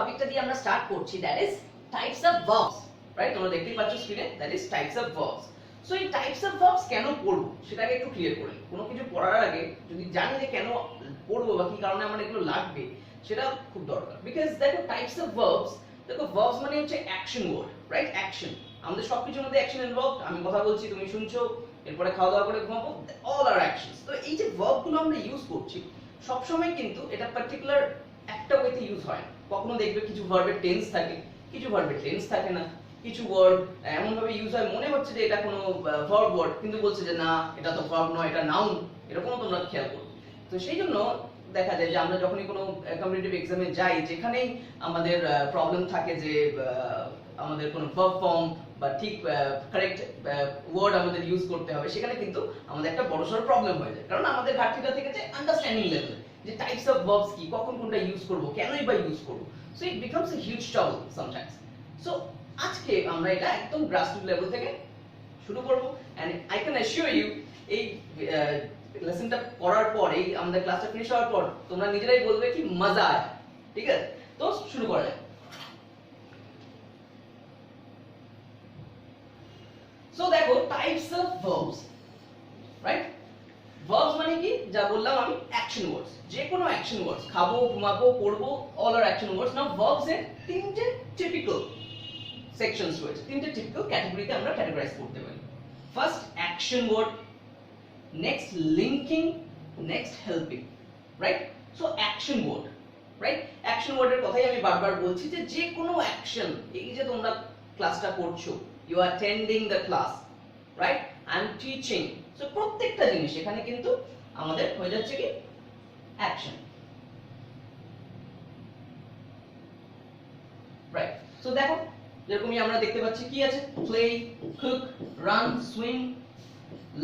টপিকটা দিয়ে আমরা স্টার্ট করছি, that is types of verbs, right? তোমরা দেখতেই পাচ্ছ স্ক্রিনে, that is types of verbs. So এই টাইপস অফ ভার্বস কেন পড়বো সেটাকে একটু ক্লিয়ার করে, কোনো কিছু পড়ার আগে যদি জানি যে কেন পড়বো বা কি কারণে আমার এগুলো লাগবে সেটা খুব দরকার। বিকজ দেখো টাইপস অফ ভার্বস, দেখো ভার্বস মানে হচ্ছে অ্যাকশন ওয়ার্ড, রাইট? অ্যাকশন, আমাদের সবকিছুর মধ্যে অ্যাকশন ইনভলভড। আমি কথা বলছি, তুমি শুনছো, এরপরে খাওয়া দাওয়া করে ঘুমাবো, অল আর অ্যাকশনস। তো এই যে ভার্বগুলো আমরা ইউজ করছি সবসময় কিন্তু এটা পার্টিকুলার একটা ওয়েতে ইউজ হয় না। কখনো দেখবে কিছু ভার্বের টেন্স থাকে, কিছু ভার্বের টেন্স থাকে না, কিছু ওয়ার্ড এমন ভাবে ইউজ হয় মনে হচ্ছে যে এটা কোনো ভার্ব ওয়ার্ড, কিন্তু বলছে যে না এটা তো ভার্ব নয়, এটা নাউন, এরকমও তোমরা খেয়াল করো। তো সেই জন্য দেখা যায় যে আমরা যখনই কোনো কম্পিটিটিভ এক্সামে যাই, যেখানেই আমাদের প্রবলেম থাকে যে আমাদের কোনো ভার্ব ফর্ম বা ঠিক কারেক্ট ওয়ার্ড আমাদের ইউজ করতে হবে, সেখানে কিন্তু আমাদের একটা বড়সড় প্রবলেম হয়ে যায়। কারণ আমাদের ঘাটতিটা থেকে যে আন্ডারস্ট্যান্ডিং লেভেল, যে টাইপস অফ ভার্বস কি, কখন কোনটা ইউজ করব, কেনই বা ইউজ করব। So it becomes a huge trouble sometimes. So আজকে আমরা এটা একদম গ্রাসরুট লেভেল থেকে শুরু করব, and I can assure you এই লেসনটা করার পর, এই আমাদের ক্লাসটা ফিনিশ হওয়ার পর তোমরা নিজেরাই বলবে কি মজা আয়। ঠিক আছে, তো শুরু করা যাক। সো দেখো types of verbs, right? Verbs মানে কি, যা বললাম আমি, অ্যাকশন ওয়ার্ডস, যে কোনো অ্যাকশন ওয়ার্ডস, খাবো, ঘুমাবো, পড়বো, অল আর অ্যাকশন ওয়ার্ডস। নাও ভার্বস এর তিনটে টিপিক্যাল সেকশনস রয়েছে, তিনটে টিপিক্যাল ক্যাটাগরিতে আমরা ক্যাটাগরাইজ করতে পারি। First action word, next linking, next helping, right? So action word, right? Action ওয়ার্ডের কথাই আমি বারবার বলছি যে যে কোনো অ্যাকশন, এই যে তোমরা ক্লাসটা করছো, you are attending the class, right? I am teaching. So প্রত্যেকটা জিনিস এখানে কিন্তু আমাদের হয়ে যাচ্ছে কি অ্যাকশন, রাইট? সো দেখো যেরকমই আমরা দেখতে পাচ্ছি কি আছে, প্লে, কুক, রান, সুইম,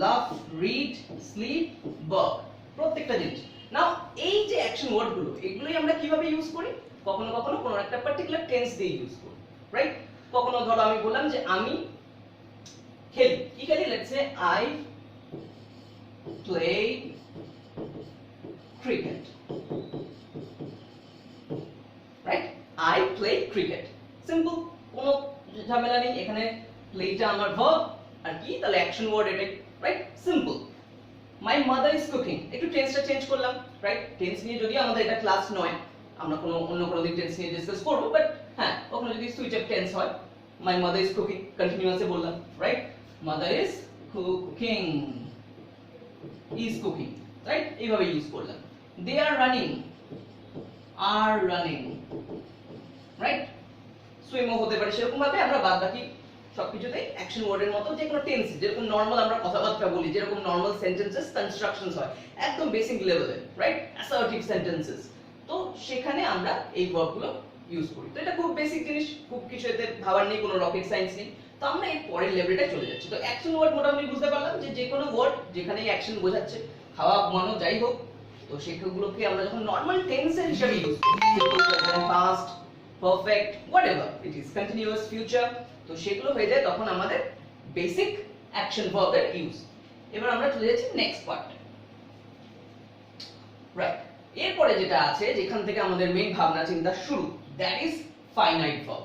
লাভ, রিড, স্লিপ, ওয়ার্ক, প্রত্যেকটা জিনিস। নাও এই যে অ্যাকশন ওয়ার্ডগুলো, এগুলোই আমরা কিভাবে ইউজ করি, কখনো কখনো কোনো একটা পার্টিকুলার টেন্স দিয়ে ইউজ করি, রাইট? কখনো ধরো আমি বললাম যে আমি খেলি, কি খেলি, let's say I play cricket, right? I play cricket, simple, কোনো ঝামেলা নেই এখানে। প্লেটা আমার ভার্ব, আর কি তাহলে অ্যাকশন ওয়ার্ড এটাই, right? Simple. My mother is cooking, একটু টেন্সটা চেঞ্জ করলাম, রাইট? টেন্স নিয়ে যদি আমাদের এটা ক্লাস নয়, আমরা কোনো অন্য কোনো দিন টেন্স নিয়ে ডিসকাস করব, বাট হ্যাঁ ওখানে যদি সুইচ অফ টেন্স হয়, my mother is cooking continuously বললাম, right? Mother is cooking, is cooking, right? এইভাবে ইউজ করলাম। They R running, right? সুইমও হতে পারে, সেরকম ভাবে আমরা বাদ বাকি সবকিছুতেই অ্যাকশন ওয়ার্ডের মতো যে কোনো টেন্স, যেরকম নরমাল আমরা কথাবার্তা বলি, যেরকম নরমাল সেন্টেন্সেস কনস্ট্রাকশনস হয় একদম বেসিক লেভেলে, রাইট? অ্যাসার্টিভ সেন্টেন্সেস, তো সেখানে আমরা এই ভার্বগুলো ইউজ করি। তো এটা খুব বেসিক জিনিস, খুব কিছু এতে ভাবার নেই, কোনো রকেট সায়েন্স নেই। তো আমরা এর পরের লেভেলটায় চলে যাচ্ছি। তো অ্যাকশন ওয়ার্ড মোটামুটি বুঝতে পারলাম যে যে কোনো ওয়ার্ড যেখানে অ্যাকশন বোঝাচ্ছে, খাওয়া, ঘুমানো, যাই হোক, তো সেগুলোকে আমরা যখন নরমাল টেন্সের হিসেবে ইউজ করি, simple present, past, perfect, whatever it is, continuous, future, তো সেগুলো হয়ে যায় তখন আমাদের বেসিক অ্যাকশন ভার্বের ইউজ। এবার আমরা চলে যাচ্ছি নেক্সট পার্ট, রাইট? এরপরে যেটা আছে, যেখান থেকে আমাদের মেইন ভাবনা চিন্তা শুরু, দ্যাট ইজ ফাইনাইট ভার্ব।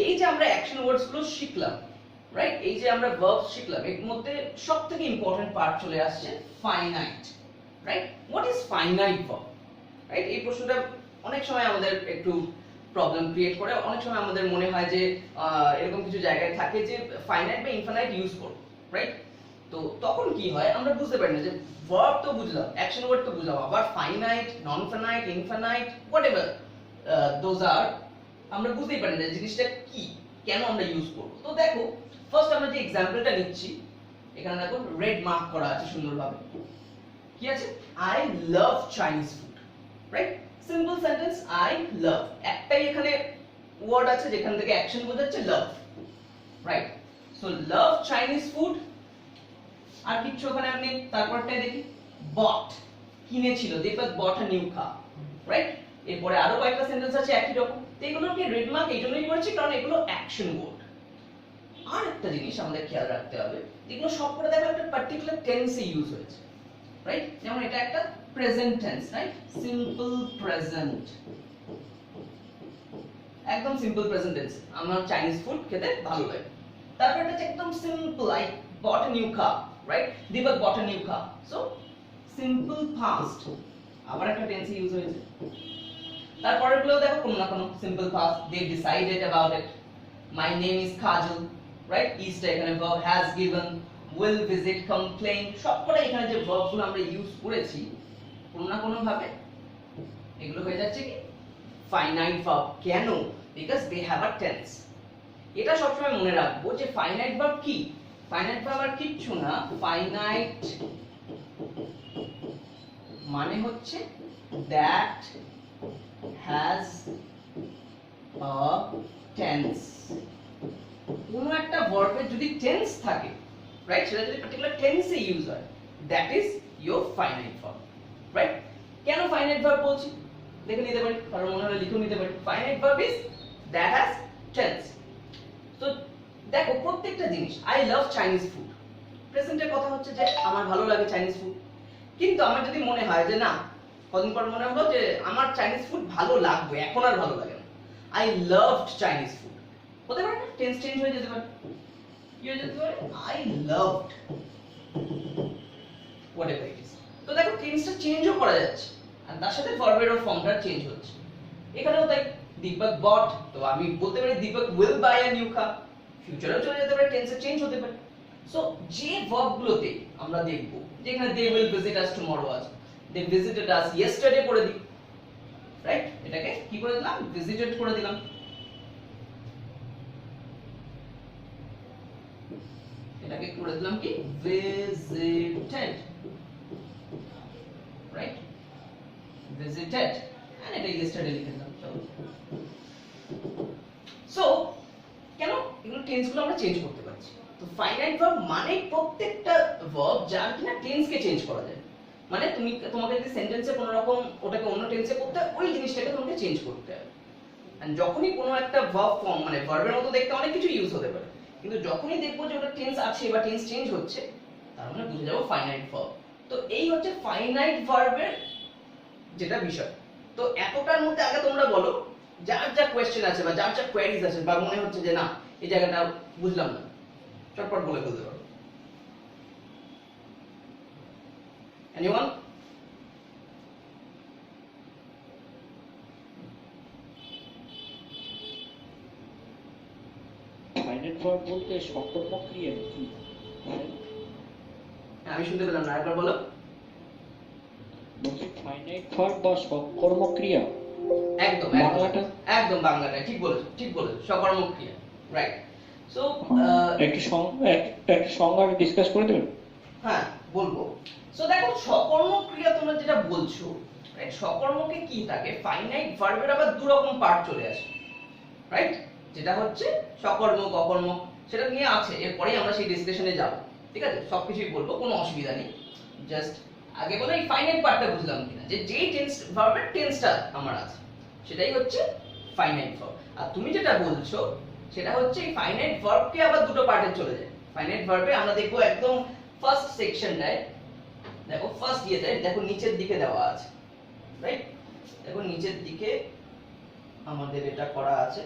এই যে আমরা অ্যাকশন ওয়ার্ডস গুলো শিখলাম, রাইট? এই যে আমরা ভার্ব শিখলাম, এর মধ্যে সবথেকে ইম্পর্টেন্ট পার্ট চলে আসছে finite, right? What is finite verb, right? এই প্রশ্নটা অনেক সময় আমাদের একটু প্রবলেম ক্রিয়েট করে। অনেক সময় আমাদের মনে হয় যে এরকম কিছু জায়গায় থাকে যে ফাইনাইট বা ইনফাইনাইট ইউজ করব, রাইট? তো তখন কি হয়, আমরা বুঝতে পারি না যে ভার্ব তো বুঝলাম, অ্যাকশন ওয়ার্ড তো বুঝলাম, আবার finite, non finite, infinite, whatever those are, আমরা বুঝতেই পারি না জিনিসটা কি, কেন আমরা ইউজ করব। তো দেখো ফার্স্ট আমরা যে এক্সাম্পলটা নিচ্ছি, এখানে দেখো রেড মার্ক করা আছে সুন্দরভাবে, কি আছে, I love Chinese food, right? Simple sentence, I love, একটাই এখানে ওয়ার্ড আছে যেখান থেকে অ্যাকশন বোঝাচ্ছে, love, right? So love Chinese food, আর কিছু ওখানে আপনি তারপরটাই দেখি, বট, কিনেছিল, Deepak bought a new car, right? এরপরে আরো কয়েকটা সেন্টেন্স আছে একই রকম। তো এগুলোকে রেড মার্ক এই জন্যই করেছি কারণ এগুলো অ্যাকশন ওয়ার্ড। আর একটা জিনিস আমাদের খেয়াল রাখতে হবে, যেগুলো সবকটা দেখো একটা পার্টিকুলার টেন্সে ইউজ হয়েছে, রাইট? যেমন এটা একটা present tense, right? Simple present, একদম সিম্পল প্রেজেন্ট টেন্স, আমার চাইনিজ ফুড খেতে ভালো লাগে। তারপর এটা হচ্ছে একদম simple, I bought a new car, right? Deepak bought a new car. So simple past আবার একটা টেন্স ইউজ হয়েছে। তারপরের গুলো দেখো কোনো না কোনো simple past, they decided about it, my name is Kajal, right? ইজটা এখানে verb, has given, will visit, complain, সবকটা এখানে যে ভার্বগুলো আমরা ইউজ করেছি কোনো না কোনো ভাবে এগুলো হয়ে যাচ্ছে কি ফাইনাইট ভার্ব। কেন? Because they have a tense. এটা সবসময় মনে রাখবো যে ফাইনাইট ভার্ব কি, ফাইনাইট ভার্ব আর কিচ্ছু না, ফাইনাইট মানে হচ্ছে দ্যাট হ্যাজ আ টেন্স। কোনো একটা ভার্বের যদি টেন্স থাকে, রাইট, সেটা যদি পার্টিকুলার টেন্সে ইউজ হয়, that is your finite verb, right? কেন ফাইনাইট ভার্ব বলছি দেখে নিতে পারি, কারণ মনে হলে লিখে নিতে পারি। Finite verb is that has tense. তো দেখো প্রত্যেকটা জিনিস, আই লাভ চাইনিজ ফুড, প্রেজেন্টের কথা হচ্ছে যে আমার ভালো লাগে চাইনিজ ফুড। কিন্তু আমার যদি মনে হয় যে না, কদিন পর মনে হলো যে আমার চাইনিজ ফুড ভালো লাগবে, এখন আর ভালো লাগে না, আই লাভড চাইনিজ ফুড, হতে পারে না টেন্স চেঞ্জ হয়ে যেতে পারে, কি হয়ে যেতে পারে, I loved whatever it is. তো দেখো টেন্সটা চেঞ্জও করা যাচ্ছে আর তার সাথে ভার্বেরও ফর্মটা চেঞ্জ হচ্ছে। এখানেও তাই, দীপক বট, তো আমি বলতে পারি Deepak will buy a new car, ফিউচারেও চলে যেতে পারে, টেন্সে চেঞ্জ হতে পারে। সো যে ভার্বগুলোতে আমরা দেখব যে এখানে they will visit us tomorrow, আজ দে ভিজিটেড আস ইয়েস্টারডে করে দিই, রাইট? এটাকে কি করে দিলাম, ভিজিটেড করে দিলাম। এটাকে করে দিলাম কি ভিজিটেড, রাইট? ভিজিটেড, এন্ড এটা ইয়েস্টারডে লিখে দিলাম। সো কেন এগুলো টেন্সগুলো আমরা চেঞ্জ করতে পারছি। তো ফাইনাইট ভার্ব মানে প্রত্যেকটা ভার্ব যার কিনা টেন্সকে চেঞ্জ করা যায়। মানে তোমাকে যদি সেন্টেন্সে কোনো রকম ওটাকে অন্য টেন্সে করতে হয়, ওই জিনিসটাকে তোমাকে চেঞ্জ করতে হবে। এন্ড যখনই কোনো একটা ভার্ব ফর্ম মানে ভার্বের মতো দেখতে অনেক কিছু ইউজ হতে পারে, কিন্তু যখনই দেখবো যে ওটা টেন্স আছে বা টেন্স চেঞ্জ হচ্ছে, তার মানে বুঝে যাবো ফাইনাইট ভার্ব। তো এই হচ্ছে ফাইনাইট ভার্বের যেটা বিষয়। তো এতটার মধ্যে আগে তোমরা বলো যার যা কোয়েশ্চেন আছে বা যার যা কোয়েরিজ আছে বা মনে হচ্ছে যে না এই জায়গাটা বুঝলাম না, চটপট বলে ফেলতে পারো। এনিওয়ান? ফাইনাইট ভার্ব বলতে সকর্মক ক্রিয়া কি? আমি শুনতে পেলাম না, আরেকবার বলো। বলছি ফাইনাইট ভার্ব বা সকর্মক ক্রিয়া। একদম বাংলাটা, একদম বাংলাটা ঠিক বলেছো, ঠিক বলেছো, সকর্মক ক্রিয়া, রাইট? সো একটু সংজ্ঞা ডিসকাস করে দেবেন? হ্যাঁ বলবো। সো দেখো সকর্মক ক্রিয়া তোমরা যেটা বলছো, রাইট, সকর্মকে কি থাকে, ফাইনাইট ভার্বের আবার দু রকম পার্ট চলে আসে, রাইট? যেটা হচ্ছে সকর্মক অকর্মক, সেটা নিয়ে আছে, এরপরেই আমরা সেই ডিসকাশনে যাব, ঠিক আছে? সবকিছুই বলবো, কোনো অসুবিধা নেই। জাস্ট আগে বলো এই ফাইনাইট পার্টটা বুঝলাম কিনা, যে যেই টেন্স ভার্বের টেন্সটা আমার আছে সেটাই হচ্ছে ফাইনাইট ভার্ব। আর তুমি যেটা বলছো সেটা হচ্ছে এই ফাইনাইট ভার্বকে আবার দুটো পার্টে চলে যায়। ফাইনাইট ভার্বে আমরা দেখবো একদম ফার্স্ট সেকশনটায়, দেখো ফার্স্ট ইয়েতে দেখো নিচের দিকে দেওয়া আছে, রাইট? দেখো নিচের দিকে আমাদের এটা করা আছে,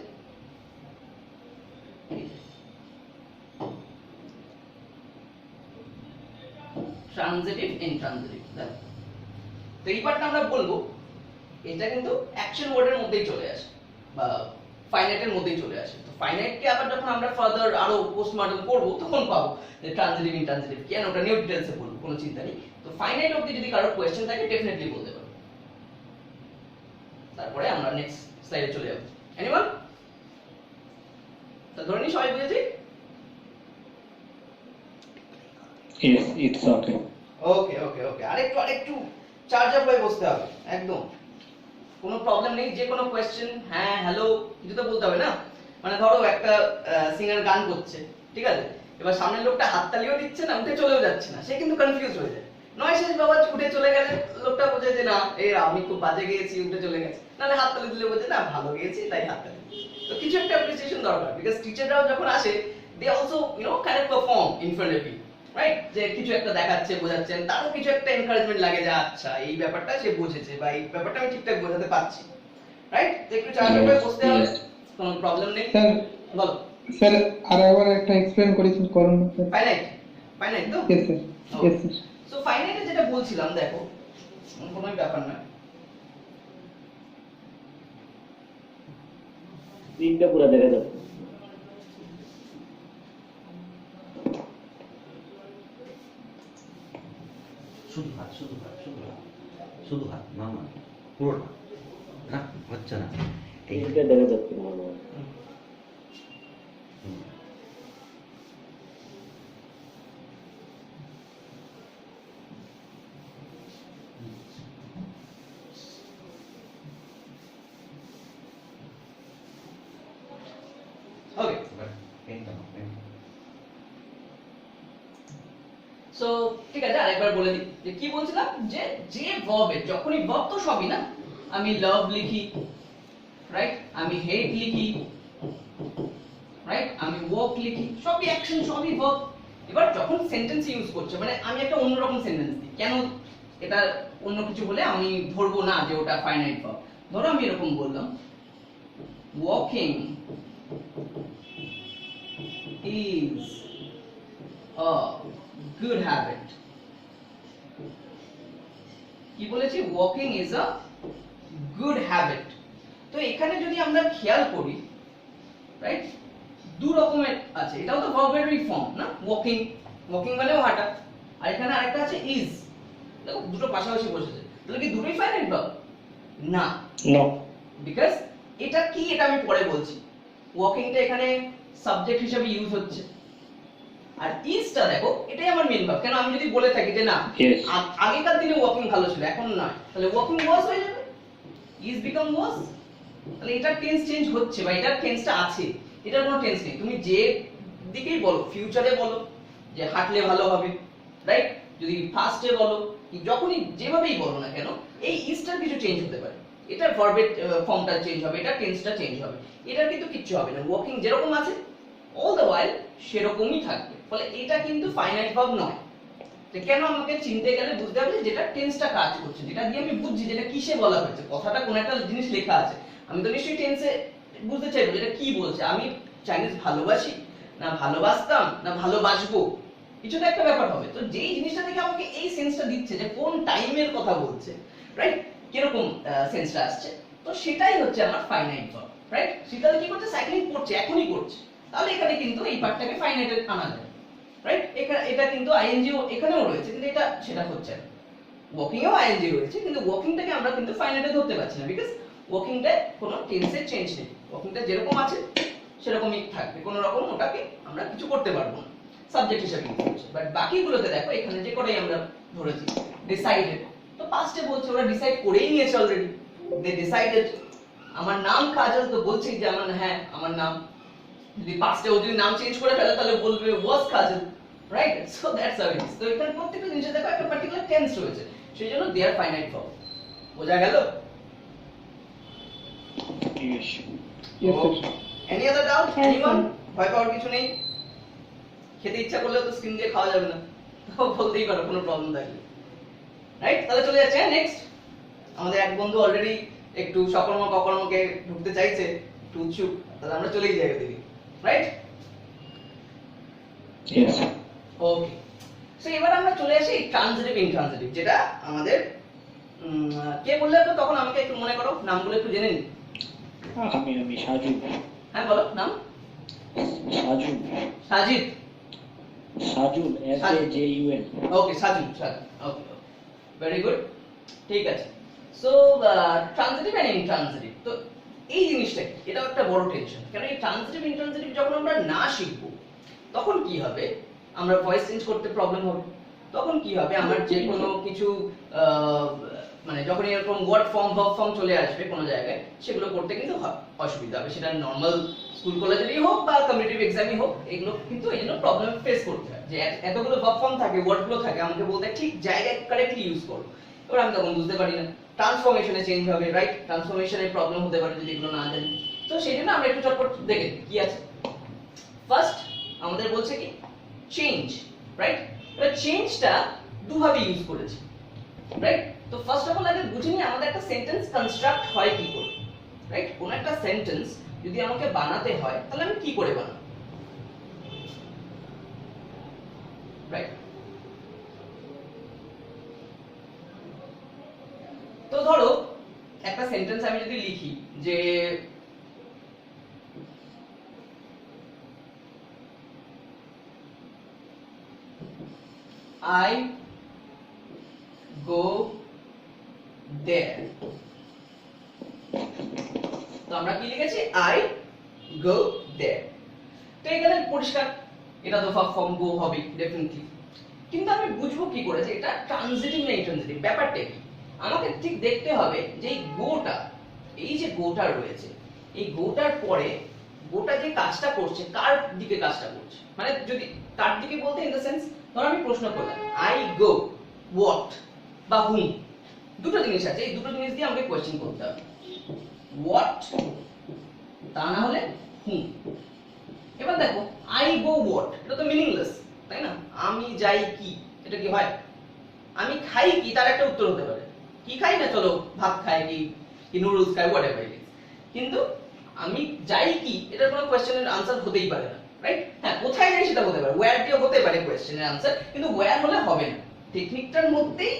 ট্রানজিটিভ ইনট্রানজিটিভ। তো এই পার্টটা আমরা বলবো, এটা কিন্তু অ্যাকশন ওয়ার্ডের মধ্যেই চলে আসে বা ফাইনাইটের মধ্যেই চলে আসে। তো ফাইনাইটকে আবার যখন আমরা ফার্দার আরো পোস্টমর্টম করব তখন পাবো যে ট্রানজিটিভ ইনট্রানজিটিভ কেন, ওটা নিউ ডিটেইলসে বলবো, কোনো চিন্তা নেই। তো ফাইনাইট অবধি যদি কারো কোশ্চেন থাকে ডেফিনেটলি বলতে পারো, তারপরে আমরা নেক্সট স্লাইডে চলে যাব। এনিওয়ান? তো ধরে নি সবাই বুঝেছি? Yes, it's okay. ওকে ওকে ওকে, আরেকটু চার্জ আপ হয়ে বসতে হবে একদম, কোনো প্রবলেম নেই। যে কোনো কোশ্চেন হ্যাঁ হ্যালো কিছু তো বলতে হবে না। মানে ধরো একটা সিঙ্গার গান করছে, ঠিক আছে, এবার সামনের লোকটা হাততালিও দিচ্ছে না, উঠে চলেও যাচ্ছে না, সে কিন্তু কনফিউজ হয়ে যায়। নয় শেষ বাবা উঠে চলে গেলে লোকটা বোঝে যে না এই আমি খুব বাজে গেয়েছি, উঠে চলে গেছে, নাহলে হাততালি দিলে বোঝে না ভালো গেয়েছি তাই হাততালি। তো কিছু একটা অ্যাপ্রিসিয়েশন দরকার, বিকজ টিচাররাও যখন আসে they also kind of perform in front of you, right? যে কিছু একটা দেখাচ্ছে বোঝাচ্ছেন, তারও কিছু একটা এনকারেজমেন্ট লাগে যে আচ্ছা এই ব্যাপারটা সে বুঝেছে বা এই ব্যাপারটা আমি ঠিকঠাক বোঝাতে পারছি, রাইট? তো একটু চার্জ আপ হয়ে বসতে হবে। কোনো প্রবলেম নেই। স্যার বলো। স্যার আর একবার একটা এক্সপ্লেন করেছেন করুন না স্যার। ফাইনাইট তো? Yes sir, yes sir. So ফাইনাইটে যেটা বলছিলাম দেখো, কোনো ব্যাপার না। তিনটা পুরো দেখা যাবে। শুধু হাত শুধু হাত শুধু হাত শুধু হাত না না পুরোটা না হচ্ছে না এই তিনটা দেখা যাচ্ছে মনে হয়। হুম। ওকে, এবার পেনটা নাও, পেন। সো ঠিক আছে, আরেকবার বলে দিই যে কি বলছিলাম, যে যে ভার্বের যখনই ভার্ব তো সবই না, আমি লাভ লিখি, রাইট, আমি হেট লিখি, রাইট, আমি ওয়াক লিখি, সবই অ্যাকশন, সবই ভার্ব। এবার যখন সেন্টেন্স ইউজ করছে, মানে আমি একটা অন্যরকম সেন্টেন্স দিই, কেন এটা অন্য কিছু বলে আমি ধরবো না যে ওটা ফাইনাইট ভার্ব। ধরো আমি এরকম বললাম, walking is a good habit. কি বলেছি? Walking is a good habit. তো এখানে যদি আমরা খেয়াল করি, রাইট, দু রকমের আছে, এটাও তো ভার্বেরই ফর্ম না, ওয়াকিং, ওয়াকিং মানেও হাঁটা, আর এখানে আরেকটা আছে ইজ। দেখো দুটো পাশাপাশি বসেছে, তাহলে কি দুটোই ফাইনাইট ভার্ব? না, নো। বিকজ এটা কি, এটা আমি পরে বলছি। ওয়াকিংটা এখানে সাবজেক্ট হিসেবে ইউজ হচ্ছে, আর ইজটা দেখো এটাই আমার মেইন ভার্ব। কেন আমি যদি বলে থাকি যে না Yes. আগেকার দিনে ওয়াকিং ভালো ছিল, এখন নয়, তাহলে ওয়াকিং ওয়াজ হয়ে যাবে, ইজ বিকাম ওয়াজ। তাহলে এটার টেন্স চেঞ্জ হচ্ছে, বা এটার টেন্সটা আছে, এটার কোনো টেন্স নেই। তুমি যে দিকেই বলো, ফিউচারে বলো যে হাঁটলে ভালো হবে, রাইট, যদি ফাস্টে বলো, কি যখনই যেভাবেই বলো না কেন, এই ইজটার কিছু চেঞ্জ হতে পারে, এটার ভার্বের ফর্মটা চেঞ্জ হবে, এটার টেন্সটা চেঞ্জ হবে, এটার কিন্তু কিচ্ছু হবে না। ওয়াকিং যেরকম আছে অল দ্য ওয়াইল সেরকমই থাকবে, ফলে এটা কিন্তু ফাইনাইট ভার্ব নয়। তো কেন আমাকে চিনতে গেলে বুঝতে হবে যে যেটা টেন্সটা কাজ করছে, যেটা দিয়ে আমি বুঝছি যেটা কিসে বলা হয়েছে, কথাটা কোন একটা জিনিস লেখা আছে, আমি তো নিশ্চয়ই টেন্সে বুঝতে চাইবো যেটা কি বলছে। আমি চাইনিজ ভালোবাসি না ভালোবাসতাম না ভালোবাসবো, কিছু তো একটা ব্যাপার হবে। তো যেই জিনিসটা থেকে আমাকে এই সেন্সটা দিচ্ছে যে কোন টাইমের কথা বলছে, রাইট, কিরকম সেন্সটা আসছে, তো সেটাই হচ্ছে আমার ফাইনাইট ভার্ব, রাইট। সেটা কি করছে? সাইক্লিং করছে, এখনই করছে, তাহলে এখানে কিন্তু এই পার্টটাকে ফাইনাইটে আনা যায়, রাইট। এটা কিন্তু আইএনজি এখানেও রয়েছে, কিন্তু এটা সেটা হচ্ছে না। ওয়াকিং এও আইএনজি রয়েছে, কিন্তু ওয়াকিংটাকে আমরা কিন্তু ফাইনাইটে ধরতে পারছি না, বিকজ ওয়াকিংটা কোনো টেন্সের চেঞ্জ নেই, ওয়াকিংটা যেরকম আছে সেরকমই থাকবে, কোনো রকম ওটাকে আমরা কিছু করতে পারবো না, সাবজেক্ট হিসেবে ইউজ হচ্ছে। বাট বাকিগুলোতে দেখো, এখানে যে কটাই আমরা ধরেছি, ডিসাইডেড, তো পাস্টে বলছে ওরা ডিসাইড করেই নিয়েছে অলরেডি, দে ডিসাইডেড। আমার নাম কাজল, তো বলছি যে আমার, হ্যাঁ আমার নাম, যদি পাস্টে ও যদি নাম চেঞ্জ করে ফেলে তাহলে বলবে was Kajal, right. So that's how it is. তো এখানে প্রত্যেকটা জিনিসে দেখো একটা পার্টিকুলার টেন্স রয়েছে, সেই জন্য দে আর ফাইনাইট ভার্ব। বোঝা গেল? Yes. Yes sir. Any other doubt? হ্যাঁ, এনিওয়ান? স্যার। ভয় পাওয়ার কিছু নেই। খেতে ইচ্ছা করলেও তো স্ক্রিন দিয়ে খাওয়া যাবে না, তো বলতেই পারো কোনো প্রবলেম থাকলে, রাইট। তাহলে চলে যাচ্ছে নেক্সট। আমাদের এক বন্ধু অলরেডি একটু সকর্ম ককর্মকে ঢুকতে চাইছে, একটু উৎসুক, তাহলে আমরা চলেই যাই ওদিকে, রাইট। ইয়েস। ওকে, সো এবার আমরা চলে আসি ট্রানজিটিভ ইনট্রানজিটিভ, যেটা আমাদের কে বললে তো তখন আমাকে একটু মনে করো, নামগুলো একটু জেনে নিই। আমি সাজু। হ্যাঁ বলো নাম। সাজু। সাজিদ। সাজুন, SAJUN। ওকে, সাজু, সাজু, ওকে, ভেরি গুড, ঠিক আছে। সো ট্রানজিটিভ এন্ড ইনট্রানজিটিভ, তো এই জিনিসটা কি, এটাও একটা বড় টেনশন। কারণ এই ট্রানজিটিভ ইনট্রানজিটিভ যখন আমরা না শিখবো, তখন কি হবে, আমরা ভয়েস চেঞ্জ করতে প্রবলেম হবে। তখন কি হবে, আমার যে কোনো কিছু মানে যখন এরকম ওয়ার্ড ফর্ম ভার্ব ফর্ম চলে আসবে কোনো জায়গায়, সেগুলো করতে কিন্তু অসুবিধা হবে, সেটা নর্মাল স্কুল কলেজেরই হোক বা কম্পিটিটিভ এক্সামই হোক, এগুলো কিন্তু এই জন্য প্রবলেম ফেস করতে হয়, যে এতগুলো ভার্ব ফর্ম থাকে, ওয়ার্ডগুলো থাকে, আমাকে বলতে ঠিক জায়গায় কারেক্টলি ইউজ করো, এবার আমি তখন বুঝতে পারি না, ট্রান্সফরমেশনে চেঞ্জ হবে, রাইট, ট্রান্সফরমেশনের প্রবলেম হতে পারে যদি এগুলো না জানি। তো সেই জন্য আমরা একটু চটপট দেখে কি আছে। ফার্স্ট আমাদের বলছে কি চেঞ্জ, রাইট। এবার চেঞ্জটা দুভাবে ইউজ করেছে, রাইট। তো ফার্স্ট অফ অল আগে বুঝে নিই আমাদের একটা সেন্টেন্স কনস্ট্রাক্ট হয় কি করে, রাইট। কোন একটা সেন্টেন্স যদি আমাকে বানাতে হয় তাহলে আমি কি করে বানাবো, রাইট? তো ধরো একটা সেন্টেন্স আমি যদি লিখি যে I go there, তো আমরা কি লিখেছি I go there। তো এখানে পরিষ্কার এটা তো ফর্ম গো হবে ডেফিনেটলি, কিন্তু আমি বুঝবো কি করে যে এটা ট্রানজিটিভ না ইন্ট্রানজিটিভ, ব্যাপারটা কি? আমাকে ঠিক দেখতে হবে যে এই গোটা, এই যে গোটা রয়েছে, এই গোটার পরে গোটা যে কাজটা করছে কার দিকে কাজটা করছে, মানে যদি কার দিকে বলতে ইন দ্য সেন্স ধর আমি প্রশ্ন করলাম আই গো হোয়াট বা হুম, দুটো জিনিস আছে, এই দুটো জিনিস দিয়ে আমাকে কোশ্চেন করতে হবে, হোয়াট তা না হলে হুম। এবার দেখো আই গো হোয়াট, এটা তো মিনিংলেস, তাই না? আমি যাই কি, এটা কি হয়? আমি খাই কি তার একটা উত্তর হতে পারে, কি খাই না, চলো ভাত খাই কি নুডলস খাই হোয়াটএভার ইট ইজ, কিন্তু আমি যাই কি এটার কোনো কোশ্চেনের আনসার হতেই পারে না, রাইট? হ্যাঁ, কোথায় যাই সেটা হতে পারে, ওয়্যার দিয়ে হতে পারে কোশ্চেনের আনসার, কিন্তু ওয়্যার হলে হবে না। টেকনিকটার মধ্যেই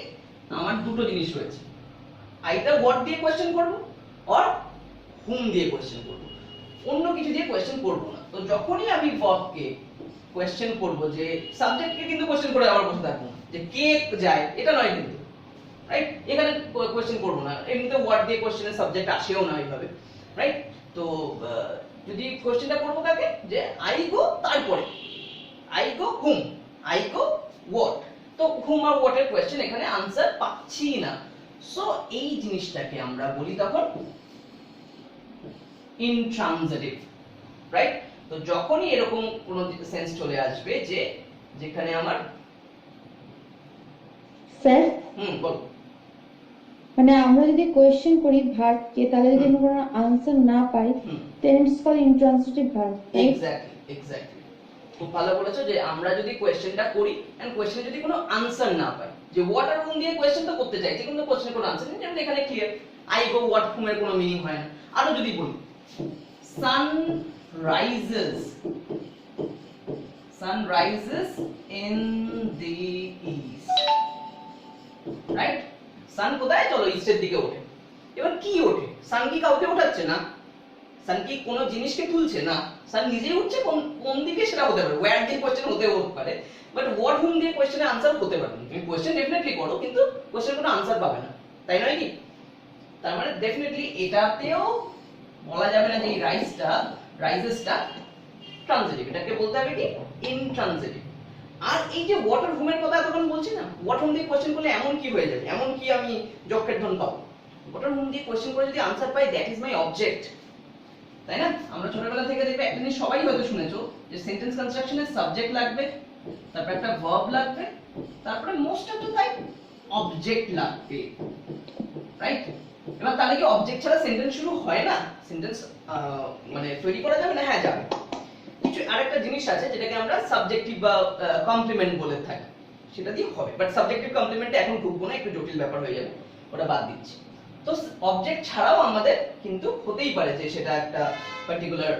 আমার দুটো জিনিস রয়েছে, আইদার হোয়াট দিয়ে কোশ্চেন করব অর হুম দিয়ে কোশ্চেন করব, অন্য কিছু দিয়ে কোশ্চেন করব না। তো যখনই আমি ভার্বকে কোশ্চেন করব, যে সাবজেক্টকে কিন্তু কোশ্চেন করে আবার বসে থাকবো না যে কে যায়, এটা নয় কিন্তু, রাইট? এখানে কোশ্চেন করব না, এমনিতে হোয়াট দিয়ে কোশ্চেনের সাবজেক্ট আসেও না এইভাবে, রাইট? তো যদি কোশ্চেনটা করব কাকে, যে আই গো তারপরে I go hmm, I go what, তো হুম আর হোয়াট এর কোশ্চেন এখানে আনসার পাচ্ছি না, সো এই জিনিসটাকে আমরা বলি তখন ইনট্রানজিটিভ, রাইট? তো যখনই এরকম কোনো সেন্স চলে আসবে যে যেখানে আমার স্যার বল, মানে আমরা যদি কোয়েশ্চেন করি ভার্বকে, তাহলে যদি আমরা কোনো আনসার না পাই, then it's called intransitive verb, right? Exactly খুব ভালো বলেছো যে আমরা যদি কোশ্চেনটা করি এন্ড কোশ্চেনে যদি কোনো আনসার না পাই, যে হোয়াট আর হুম দিয়ে কোশ্চেন তো করতে চাইছি কিন্তু কোশ্চেনে কোনো আনসার নেই, যেমন এখানে clear I go what whom এর কোনো মিনিং হয় না। আরো যদি বলি sun rises in the east, right? Sun কোথায়, চলো ইস্টের দিকে ওঠে। এবার কি ওঠে? সান কি কাউকে ওঠাচ্ছে না, সান কি কোনো জিনিসকে তুলছে না, সান নিজেই উঠছে, কোন দিকে সেটা হতে পারে, ওয়্যার দিয়ে কোশ্চেন হতেও পারে, বাট হোয়াট হুম দিয়ে কোশ্চেনের আনসার হতে পারে না। তুমি কোশ্চেন ডেফিনেটলি করো কিন্তু কোশ্চেন কোনো আনসার পাবে না, তাই নয় কি? তার মানে ডেফিনেটলি এটাতেও বলা যাবে না যে এই রাইজেসটা ট্রানজিটিভ, এটাকে বলতে হবে কি ইনট্রানজিটিভ। আর এই যে হোয়াট আর হুম এর কথা এতক্ষণ বলছি না, হোয়াট হুম দিয়ে কোশ্চেন করলে এমন কি হয়ে যাবে, এমন কি আমি যক্ষের ধন পাবো, হোয়াট আর হুম দিয়ে কোশ্চেন করে যদি answer pi, that is my object, তাই না? আমরা ছোটবেলা থেকে দেখবে একটা জিনিস সবাই হয়তো শুনেছো যে সেন্টেন্স কনস্ট্রাকশনে সাবজেক্ট লাগবে, তারপর একটা ভার্ব লাগবে, তারপরে most of the time object লাগবে, রাইট? এবার তাহলে কি অবজেক্ট ছাড়া সেন্টেন্স শুরু হয় না, সেন্টেন্স মানে তৈরি করা যাবে না? হ্যাঁ যাবে। কিছু আরেকটা জিনিস আছে যেটাকে আমরা সাবজেক্টিভ বা কমপ্লিমেন্ট বলে থাকি, সেটা দিয়ে হবে, বাট সাবজেক্টিভ কমপ্লিমেন্টে এখন ঢুকবো না, একটু জটিল ব্যাপার হয়ে যাবে, ওটা বাদ দিচ্ছি। তো অবজেক্ট ছাড়াও আমাদের কিন্তু হতেই পারে যে সেটা একটা পার্টিকুলার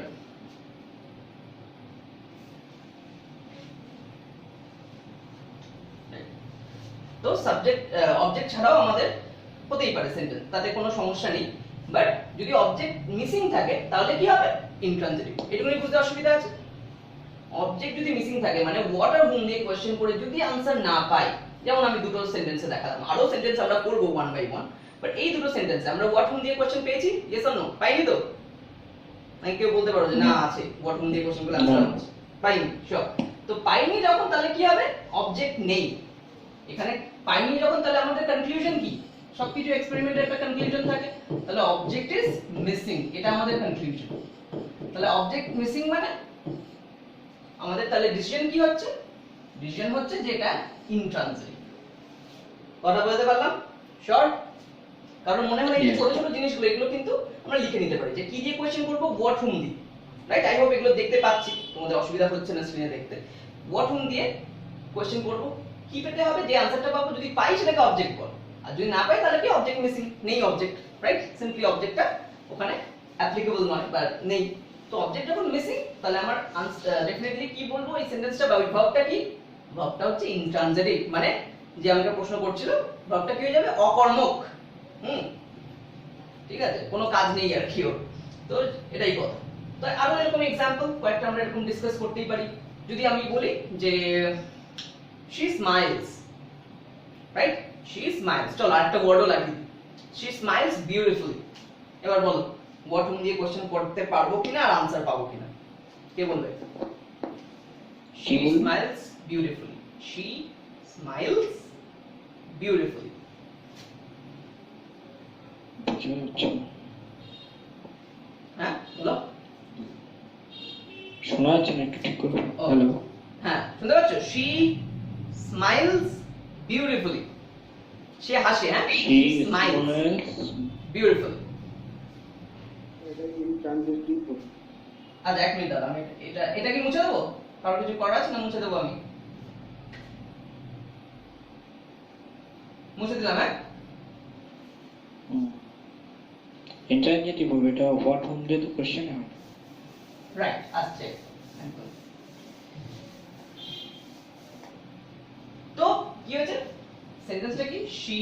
তো সাবজেক্ট অবজেক্ট ছাড়াও আমাদের হতেই পারে সেন্টেন্স, তাতে কোনো সমস্যা নেই, বাট যদি অবজেক্ট মিসিং থাকে তাহলে কি হবে, ইনট্রানজিটিভ। এটুকুনি বুঝতে অসুবিধা আছে? অবজেক্ট যদি মিসিং থাকে মানে হোয়াট আর হুম দিয়ে কোশ্চেন করে যদি আনসার না পাই, যেমন আমি দুটো সেন্টেন্সে দেখালাম, আরো সেন্টেন্স আমরা করব ওয়ান বাই ওয়ান, বাট এই দুটো সেন্টেন্সে আমরা হোয়াট হুম দিয়ে কোশ্চেন পেয়েছি, ইয়েস অর নো? পাইনি তো? নাকি কেউ বলতে পারো যে না আছে, হোয়াট হুম দিয়ে কোশ্চেন করলে আনসার আছে? পাইনি, শিওর। তো পাইনি যখন, তাহলে কি হবে, অবজেক্ট নেই এখানে। পাইনি যখন, তাহলে আমাদের কনক্লুশন কি? সবকিছু এক্সপেরিমেন্টের একটা কনক্লুশন থাকে, তাহলে অবজেক্ট ইজ মিসিং, এটা আমাদের কনক্লুশন। তাহলে অবজেক্ট মিসিং মানে আমাদের তাহলে ডিসিশন কি হচ্ছে? ডিসিশন হচ্ছে যে এটা ইনট্রানজিটিভ। কথা বলতে পারলাম? শর্ট? কারণ মনে হয় এই ছোট ছোট জিনিসগুলো এগুলো কিন্তু আমরা লিখে নিতে পারি যে কি দিয়ে কোশ্চেন করব, হোয়াট হুম দিয়ে, রাইট? আই হোপ এগুলো দেখতে পাচ্ছি, তোমাদের অসুবিধা হচ্ছে না স্ক্রিনে দেখতে। হোয়াট হুম দিয়ে কোশ্চেন করব, কি পেতে হবে, যে আনসারটা পাবো যদি পাই সেটাকে অবজেক্ট বল, আর যদি না পাই তাহলে কি অবজেক্ট মিসিং, নেই অবজেক্ট, রাইট? সিম্পলি অবজেক্টটা ওখানে অ্যাপ্লিকেবল নয় বা নেই, তো অবজেক্ট যখন মিসিং তাহলে আমার ডেফিনেটলি কি বলবো এই সেন্টেন্সটা বা ওই ভার্বটা কি, ভার্বটা হচ্ছে ইনট্রানজিটিভ, মানে যে আমাকে প্রশ্ন করছিল ভার্বটা কি হয়ে যাবে, অকর্মক। ঠিক আছে, কোনো কাজ নেই আর কি ওর, তো এটাই কথা। তো আরো এরকম एग्जांपल কয়েকটা আমরা এরকম ডিসকাস করতেই পারি। যদি আমি বলি যে she smiles, right, she smiles, চলো আরেকটা ওয়ার্ডও লাগিয়ে দিই, she smiles beautifully। এবার বলো what whom দিয়ে কোশ্চেন করতে পারবো কিনা আর আনসার পাবো কিনা, কে বলবে? she কি বলবে? smiles beautifully, she smiles beautifully। বুঝা যাচ্ছে না। হ্যাঁ বলো। শোনা যাচ্ছে না, একটু ঠিক করো। ও। হ্যালো, হ্যাঁ শুনতে পাচ্ছ, she smiles beautifully, সে হাসে, হ্যাঁ, she smiles smiles beautifully। আচ্ছা এক মিনিট দাঁড়া, আমি এটা কি মুছে দেবো? কারো কিছু করার আছে না মুছে দেবো? আমি মুছে দিলাম। হ্যাঁ ইন্টারজেটিভ হবে এটা, হোয়াট হোম দিয়ে তো কোশ্চেন হয়। রাইট, আসছে একদম। তো কি হয়েছে সেন্টেন্সটা কি, she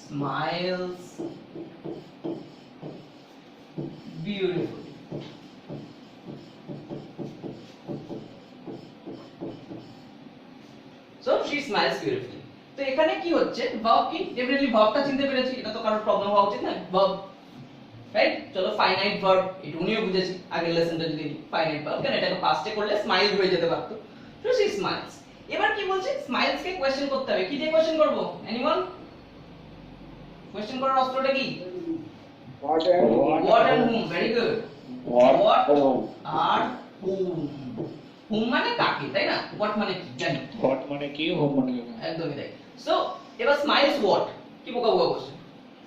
smiles beautifully। so she smiles beautifully। তো এখানে কি হচ্ছে, ভার্ব কি, ডেফিনেটলি ভার্বটা চিনতে পেরেছি, এটা তো কারোর প্রবলেম হওয়া উচিত না, ভার্ব, রাইট। চলো ফাইনাইট ভার্ব, এটা উনিও বুঝেছি আগের লেসনটা যদি ফাইনাইট ভার্ব, কারণ এটাকে পাস্টে করলে স্মাইল হয়ে যেতে পারতো। তো she smiles। এবার কি বলছে, স্মাইলস কে কোশ্চেন করতে হবে, কি দিয়ে কোশ্চেন করব? এনিওয়ান কোশ্চেন করার অস্ত্রটা কি? what and whom, very good, what R whom। whom মানে কাকে, তাই না, what মানে কি জানি, হোয়াট মানে কি, হোম মানে কি। একদমই তাই। সো এবার স্মাইলস হোয়াট, কি বোকা বোকা কোশ্চেন,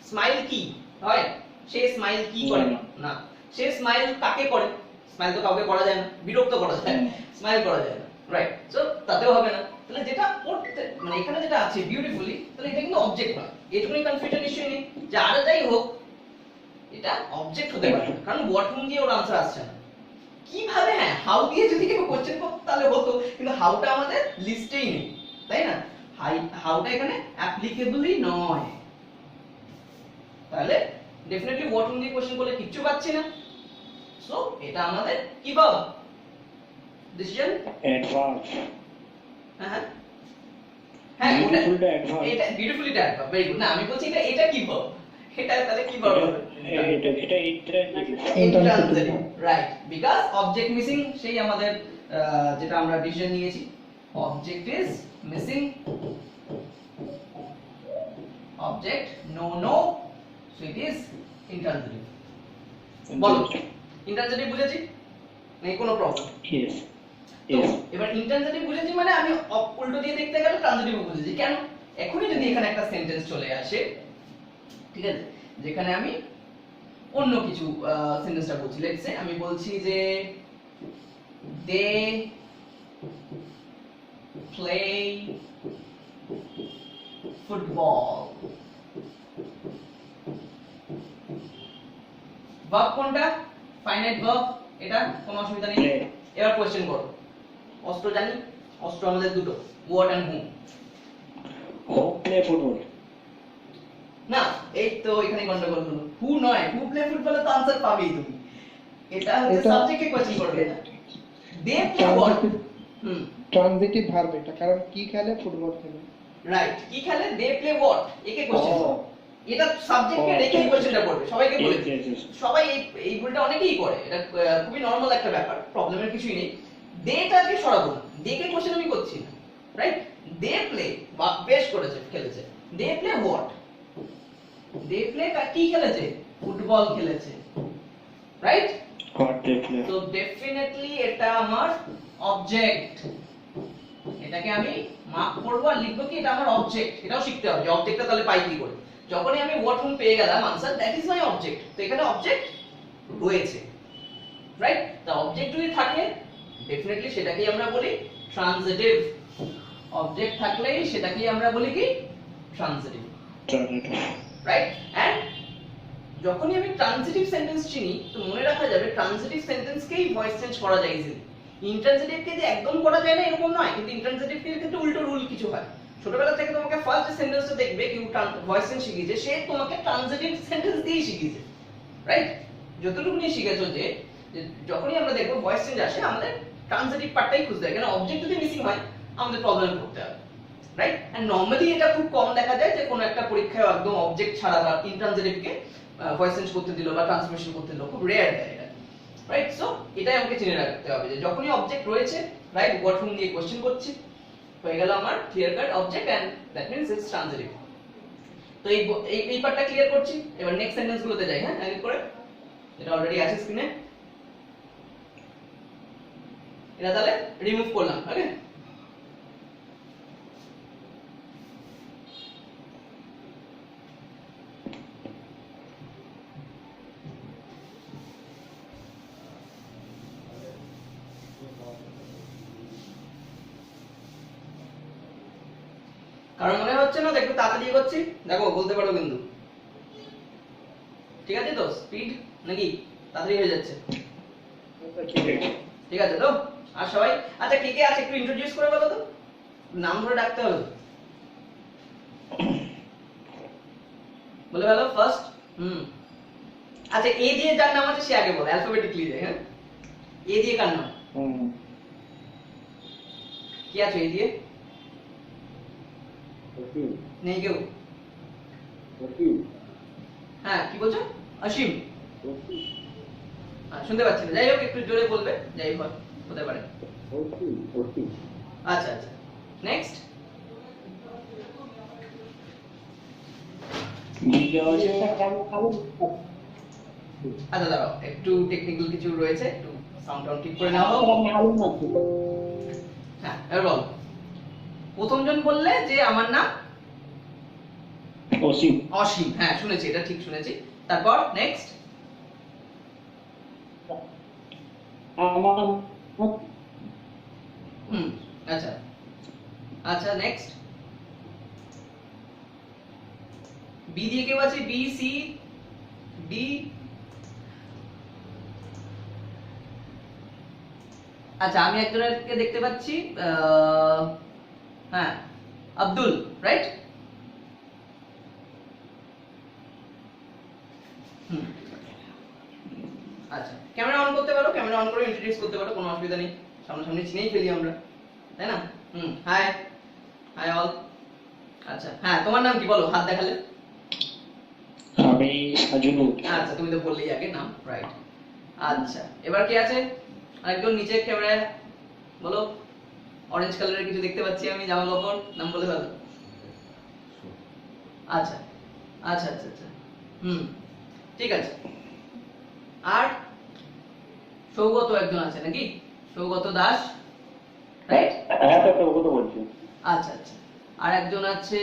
স্মাইল কি হয়, সে স্মাইল কি করে না, সে স্মাইল কাকে করে, স্মাইল তো কাউকে করা যায় না, বিরক্ত করা যায়, স্মাইল করা যায় না, রাইট। সো তাতেও হবে না, তাহলে যেটা করতে মানে এখানে যেটা আছে বিউটিফুলি, তাহলে এটা কিন্তু অবজেক্ট নয়, এটুকুনি কনফিউশন নিশ্চয়ই নেই যে আর যাই হোক এটা অবজেক্ট হতে পারে না, কারণ হোয়াট হুম দিয়ে ওর আনসার আসছে না। কিভাবে, হ্যাঁ হাউ দিয়ে যদি কেউ কোশ্চেন করতে তাহলে হতো, কিন্তু হাউটা আমাদের লিস্টেই নেই, তাই না, হাউটা এখানে অ্যাপ্লিকেবলই নয়, তাহলে ডেফিনেটলি হোয়াট হুম দিয়ে কোশ্চেন করলে কিচ্ছু পাচ্ছি না। সো এটা আমাদের কি ভাব, ডিসিশন অ্যাডভার্ব। হ্যাঁ হ্যাঁ বিউটিফুলটা অ্যাডভার্ব। এটা বিউটিফুলিটা অ্যাডভার্ব, ভেরি গুড। না আমি বলছি এটা কি ভাব, এটা তাহলে কি ভাব হবে, এটা interjective. Intransitive, right, because object missing, সেই আমাদের যেটা আমরা ডিসিশন নিয়েছি, object is missing, object no so it is intransitive. বলো ইন্ট্রানজিটিভ বুঝেছি নেই কোনো প্রবলেম? ইয়েস তো এবার ইন্ট্রানজিটিভ বুঝেছি মানে আমি উল্টো দিয়ে দেখতে গেলে ট্রানজিটিভ বুঝেছি। কেন, এখনই যদি এখানে একটা সেন্টেন্স চলে আসে, ঠিক আছে, যেখানে আমি অন্য কিছু সেন্টেন্সটা বলছি, লেটস সে আমি বলছি যে দে প্লে ফুটবল, ভার্ব কোনটা, ফাইনাইট ভার্ব, এটা কোনো অসুবিধা নেই। এবার কোশ্চেন করো, অস্ত্র জানি, অস্ত্র আমাদের দুটো, what and whom. Home play football. না এই তো এখানে গন্ডগোল হলো, হু নয়, হু প্লে ফুটবলে তো আনসার পাবেই তুমি, এটা হচ্ছে এটা- সাবজেক্টকে কোশ্চেন করবে না, they play what, transitive verb এটা, কারণ কি খেলে, ফুটবল খেলে। রাইট, কি খেলে, দে প্লে হোয়াট, একে কোশ্চেন ও। করো, এটা সাবজেক্টকে রেখে কোশ্চেনটা করবে, সবাইকে বলে দিই। Yes, yes, yes. সবাই এই ভুলটা অনেকেই করে, এটা খুবই নরমাল একটা ব্যাপার, প্রবলেমের কিছুই নেই। দেটাকে সরাবো না, দেকে কোশ্চেন আমি করছি না, রাইট, দে প্লে বা বেশ করেছে খেলেছে, they play what, they play কি খেলেছে, ফুটবল খেলেছে, রাইট। What they play. তো ডেফিনেটলি এটা আমার অবজেক্ট, এটাকে আমি মার্ক করব আর লিখব কি এটা আমার অবজেক্ট, এটাও শিখতে হবে যে অবজেক্টটা তাহলে পাই কি করে, যখনই আমি হোয়াট হুম পেয়ে গেলাম answer, that is my object, তো এখানে অবজেক্ট রয়েছে, রাইট। তা অবজেক্ট যদি থাকে ডেফিনেটলি সেটাকেই আমরা বলি ট্রানজিটিভ, অবজেক্ট থাকলেই সেটাকেই আমরা বলি কি ট্রানজিটিভ। Transitive right? এন্ড যখনই আমি ট্রানজিটিভ সেন্টেন্স চিনি তো মনে রাখা যাবে ট্রানজিটিভ সেন্টেন্সকেই ভয়েস চেঞ্জ করা যায় ইজিলি। ইন্ট্রানজিটিভকে যে একদম করা যায় না এরকম নয়, কিন্তু ইন্ট্রানজিটিভকে কিন্তু উল্টো রুল কিছু হয়। ছোটবেলা থেকে তোমাকে ফার্স্ট সেন্টেন্সটা দেখবে কেউ ভয়েস চেঞ্জ শিখিয়েছে, সে তোমাকে ট্রানজিটিভ সেন্টেন্স দিয়েই শিখিয়েছে, রাইট? যতটুকু নিয়ে শিখেছো যে যখনই আমরা দেখবো ভয়েস চেঞ্জ আসে আমাদের ট্রানজিটিভ পার্টটাই খুঁজতে হবে, কারণ অবজেক্ট যদি মিসিং হয় আমাদের প্রবলেম করতে হবে, রাইট? এন্ড নরমালি এটা খুব কম দেখা যায় যে কোনো একটা পরীক্ষায় একদম অবজেক্ট ছাড়া বা ইন্ট্রানজিটিভকে ভয়েস চেঞ্জ করতে দিল বা ট্রান্সফরমেশন করতে দিল, খুব রেয়ার দেয় এটা, রাইট? সো এটাই আমাকে চিনে রাখতে হবে যে যখনই অবজেক্ট রয়েছে, রাইট, হোয়াট ফর্ম দিয়ে কোশ্চেন করছি, হয়ে গেল আমার clear cut object and that means it's transitive. তো এই পার্টটা ক্লিয়ার করছি, এবার নেক্সট সেন্টেন্স গুলোতে যাই। হ্যাঁ, এক এক করে, এটা অলরেডি আছে স্ক্রিনে, এটা তাহলে রিমুভ করলাম। ওকে, কারণ মনে হচ্ছে না একটু তাড়াতাড়ি করছি, দেখো বলতে পারো কিন্তু, ঠিক আছে তো? স্পিড নাকি তাড়াতাড়ি হয়ে যাচ্ছে? ঠিক আছে তো? আর সবাই আচ্ছা কে কে আছে একটু ইন্ট্রোডিউস করে বলো তো, নাম ধরে ডাকতে হবে, বলে বলো ফার্স্ট। আচ্ছা, এ দিয়ে যার নাম আছে সে আগে বলো, অ্যালফাবেটিকলি যায়। হ্যাঁ, এ দিয়ে কার নাম? কি আছে এ দিয়ে? নেই কেউ? হ্যাঁ, কি বলছো? অসীম? শুনতে পাচ্ছি না, যাই হোক একটু জোরে বলবে, যাই হোক হতে পারে। আচ্ছা আচ্ছা, নেক্সট। আচ্ছা দাঁড়াও, একটু টেকনিক্যাল কিছু রয়েছে, একটু সাউন্ড টাউন ঠিক করে নেওয়া হোক। হ্যাঁ, এবার বল। প্রথম জন বললে যে আমার নাম অসীম। অসীম, হ্যাঁ শুনেছি, এটা ঠিক শুনেছি। তারপর নেক্সট। আচ্ছা আচ্ছা, নেক্সট। বি দিয়ে কেউ আছে? B, C, D? আচ্ছা, আমি একজনকে দেখতে পাচ্ছি, হ্যাঁ আব্দুল, রাইট? আচ্ছা, ক্যামেরা অন করতে পারো, ক্যামেরা অন করে ইন্ট্রোডিউস করতে পারো, কোনো অসুবিধা নেই, সামনাসামনি চিনেই ফেলি আমরা, তাই না? High high all. আচ্ছা, হ্যাঁ তোমার নাম কি বলো, হাত দেখালে? আমি সাজুল। আচ্ছা, তুমি তো বললেই আগে নাম, রাইট? আচ্ছা, এবার কি আছে? আরেকজন নিচে ক্যামেরায় বলো, অরেঞ্জ কালারের কিছু দেখতে পাচ্ছি আমি, জামা কাপড়, নাম বলে ফেলো। আচ্ছা আচ্ছা আচ্ছা আচ্ছা, ঠিক আছে। আর সৌগত একজন আছে নাকি? সৌগত দাস, রাইট? হ্যাঁ স্যার, ওকে তো বলছি। আচ্ছা আচ্ছা, আর একজন আছে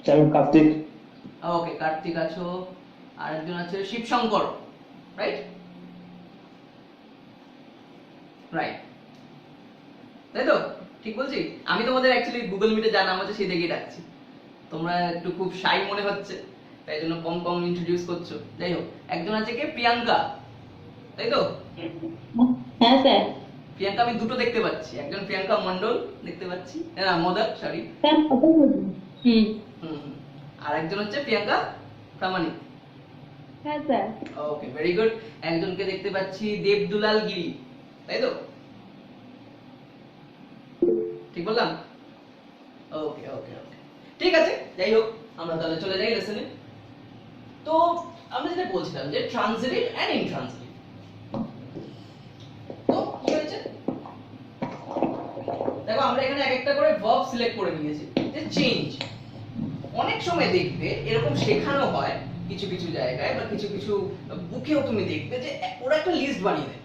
আমি কার্তিক। ওকে, কার্তিক আছো। আর একজন আছে শিবশঙ্কর, রাইট? রাইট, তাই তো? ঠিক বলছি? আমি তোমাদের অ্যাকচুয়ালি গুগল মিটে যা নাম আছে সেই দেখেই ডাকছি, তোমরা একটু খুব শাই মনে হচ্ছে, তাই জন্য কম কম ইন্ট্রোডিউস করছো। যাই হোক, একজন আছে কে? প্রিয়াঙ্কা, তাই তো? হ্যাঁ স্যার। প্রিয়াঙ্কা আমি দুটো দেখতে পাচ্ছি, একজন প্রিয়াঙ্কা মন্ডল দেখতে পাচ্ছি, না মদক, সরি। স্যার আর একজন হচ্ছে প্রিয়াঙ্কা প্রামাণিক। হ্যাঁ স্যার। ওকে, ভেরি গুড। একজনকে দেখতে পাচ্ছি দেবদুলাল গিরি, তাই তো? ঠিক বললাম? ওকে ওকে ওকে, ঠিক আছে। যাই হোক, আমরা তাহলে চলে যাই লেসনে। তো আমরা যেটা বলছিলাম যে ট্রানজিটিভ এন্ড ইনট্রানজিটিভ, তো কি হয়েছে দেখো, আমরা এখানে এক একটা করে ভার্ব সিলেক্ট করে নিয়েছি। যে চেঞ্জ, অনেক সময় দেখবে এরকম শেখানো হয় কিছু কিছু জায়গায় বা কিছু কিছু বুকেও তুমি দেখবে যে ওরা একটা লিস্ট বানিয়ে দেয়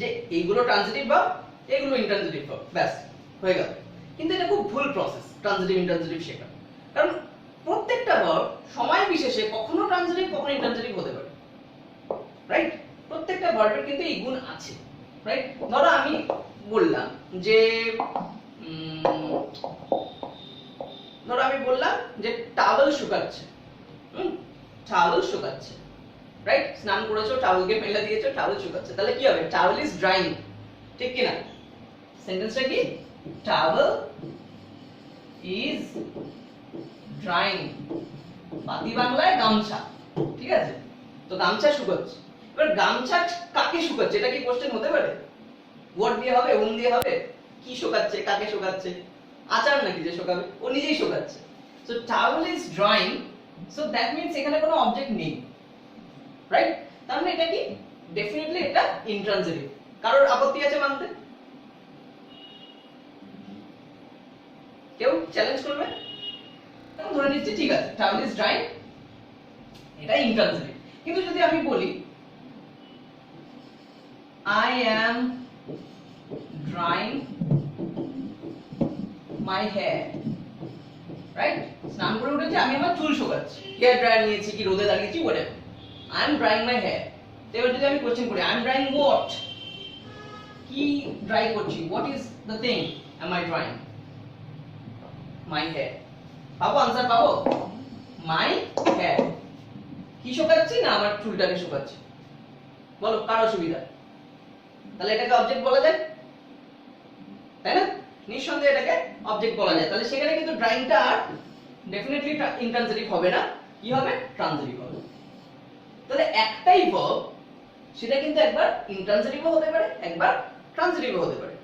যে এইগুলো ট্রানজিটিভ ভার্ব, এগুলো ইনট্রানজিটিভ ভার্ব, ব্যাস হয়ে গেল। কিন্তু এটা খুব ভুল প্রসেস ট্রানজিটিভ ইনট্রানজিটিভ শেখা, কারণ প্রত্যেকটা ভার্ব সময় বিশেষে কখনো ট্রানজিটিভ কখনো ইনট্রানজিটিভ হতে পারে, রাইট? প্রত্যেকটা ভার্বের কিন্তু এই গুণ আছে, রাইট? ধরো আমি বললাম যে ধরো আমি বললাম যে টাওয়েল শুকাচ্ছে, টাওয়েল শুকাচ্ছে, রাইট? স্নান করেছো, টাওয়েলকে ফেলে দিয়েছো, টাওয়েল শুকাচ্ছে, তাহলে কি হবে? টাওয়েল ইজ ড্রাইং, ঠিক কি না? সেন্টেন্সটা কি? টাওয়েল ইজ ড্রাইং, বাতি বাংলায় গামছা, ঠিক আছে? তো গামছা শুকাচ্ছে। এবার গামছা কাকে শুকাচ্ছে, এটা কি কোশ্চেন হতে পারে? ওয়ার্ড দিয়ে হবে, ওন দিয়ে হবে? কি শুকাচ্ছে, কাকে শুকাচ্ছে? আচার নাকি যে শুকাবে? ও নিজেই শুকাচ্ছে। So towel is drying, so that means এখানে কোনো অবজেক্ট নেই, রাইট? তার মানে এটা কি? ডেফিনেটলি এটা ইন্ট্রানজিটিভ। কারোর আপত্তি আছে মানতে? কেউ চ্যালেঞ্জ করবে? আমি ধরে নিচ্ছি ঠিক আছে, টাওয়েল ইজ ড্রাইং, এটা ইন্ট্রানজিটিভ। কিন্তু যদি আমি বলি I am drying my hair, right? স্নান করে উঠেছি, আমি আমার চুল শুকাচ্ছি, হেয়ার ড্রায়ার নিয়েছি কি রোদে দাঁড়িয়েছি, whatever, I am drying my hair। এবার যদি আমি কোশ্চেন করি I am drying what, কি ড্রাই করছি, what is the thing am I drying? My hair। পাবো আনসার? পাবো? my hair। কি শুকাচ্ছি না আমার চুলটাকে শুকাচ্ছি? বলো কার অসুবিধা? তাহলে এটাকে অবজেক্ট বলা যায়, তাই না? নিঃসন্দেহে এটাকে অবজেক্ট বলা যায়। তাহলে সেখানে কিন্তু ড্রাইংটা আর ডেফিনেটলি ইন্ট্রানজিটিভ হবে না, কি হবে? ট্রানজিটিভ হবে। তাহলে একটাই ভার্ব, সেটা কিন্তু একবার ইন্ট্রানজিটিভও হতে পারে, একবার ট্রানজিটিভও হতে পারে।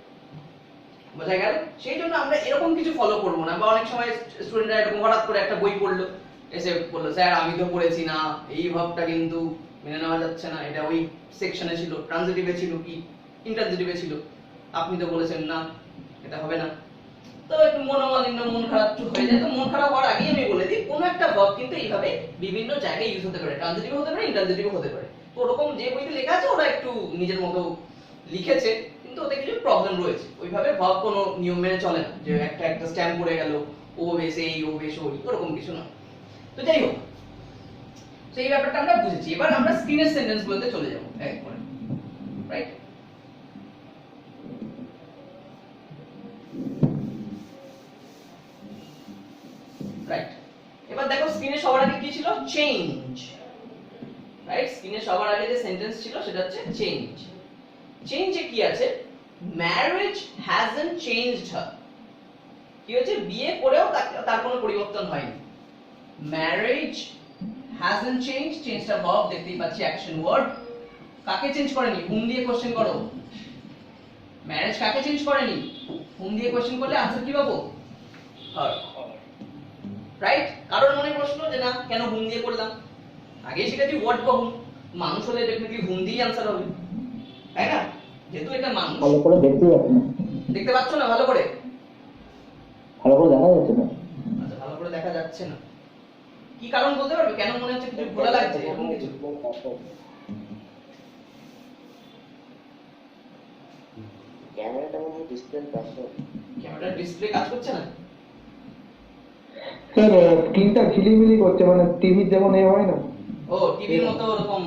বোঝা গেল? সেই জন্য আমরা এরকম কিছু ফলো করব না। বা অনেক সময় স্টুডেন্টরা এরকম হঠাৎ করে একটা বই পড়লো, এসে বললো স্যার আমি তো পড়েছি না, এই ভার্বটা কিন্তু মেনে নেওয়া যাচ্ছে না, এটা ওই সেকশনে ছিল, ট্রানজিটিভে ছিল কি ইন্ট্রানজিটিভে ছিল, আপনি তো বলেছেন না, এটা হবে না। তো একটু মনোমালিন্য, মন খারাপ একটু হয়ে যায়। তো মন খারাপ হওয়ার আগেই আমি বলে দিই, কোনো একটা ভার্ব কিন্তু এইভাবে বিভিন্ন জায়গায় ইউজ হতে পারে, ট্রানজিটিভ হতে পারে, ইন্ট্রানজিটিভ হতে পারে। তো ওরকম যে বইতে লেখা আছে ওরা একটু নিজের মতো লিখেছে, কিন্তু ওতে কিছু প্রবলেম রয়েছে। ওইভাবে ভার্ব কোনো নিয়ম মেনে চলে না, যে একটা একটা স্ট্যাম্প পড়ে গেল, ও বেশ এই, ও বেশ ওই, ওরকম কিছু না। তো যাই হোক, তো এই ব্যাপারটা আমরা বুঝেছি। এবার আমরা স্ক্রিনের সেন্টেন্স গুলোতে চলে যাব এক করে, রাইট? রাইট, এবার দেখো স্ক্রিনে সবার আগে কি ছিল? Change, right? স্ক্রিনে সবার আগে যে সেন্টেন্স ছিল সেটা হচ্ছে চেঞ্জ। চেঞ্জে কি আছে? ম্যারেজ হ্যাজন্ট চেঞ্জড হার। কি হয়েছে? বিয়ে করেও তার কোনো পরিবর্তন হয়নি। ম্যারেজ hasn't changed, চেঞ্জটা ভার্ব, দেখতেই পাচ্ছি অ্যাকশন ওয়ার্ড। কাকে চেঞ্জ করেনি? হুম দিয়ে কোশ্চেন করো। ম্যারেজ কাকে চেঞ্জ করেনি? হুম দিয়ে কোশ্চেন করলে আনসার কি পাবো? হার, রাইট? কারোর মনে প্রশ্ন যে না কেন হুম দিয়ে করলাম? আগে শিখেছি ওয়ার্ড বা হুম, মানুষ হলে ডেফিনেটলি হুম দিয়ে আনসার হবে, তাই না? যেহেতু এটা মানুষ। ভালো করে দেখতে পাচ্ছি না। দেখতে পাচ্ছ না ভালো করে? ভালো করে দেখা যাচ্ছে না। আচ্ছা, ভালো করে দেখা যাচ্ছে না, কি কারণ বলতে পারবে? কেন মনে হচ্ছে কিছু ঘোলা লাগছে এরকম কিছু? ক্যামেরাটা মনে হয় ডিসপ্লে পাশে। ক্যামেরার ডিসপ্লে কাজ করছে না? স্যার স্ক্রিনটা ঝিলিমিলি করছে, মানে টিভির যেমন এ হয় না। ও টিভির মতো ওরকম।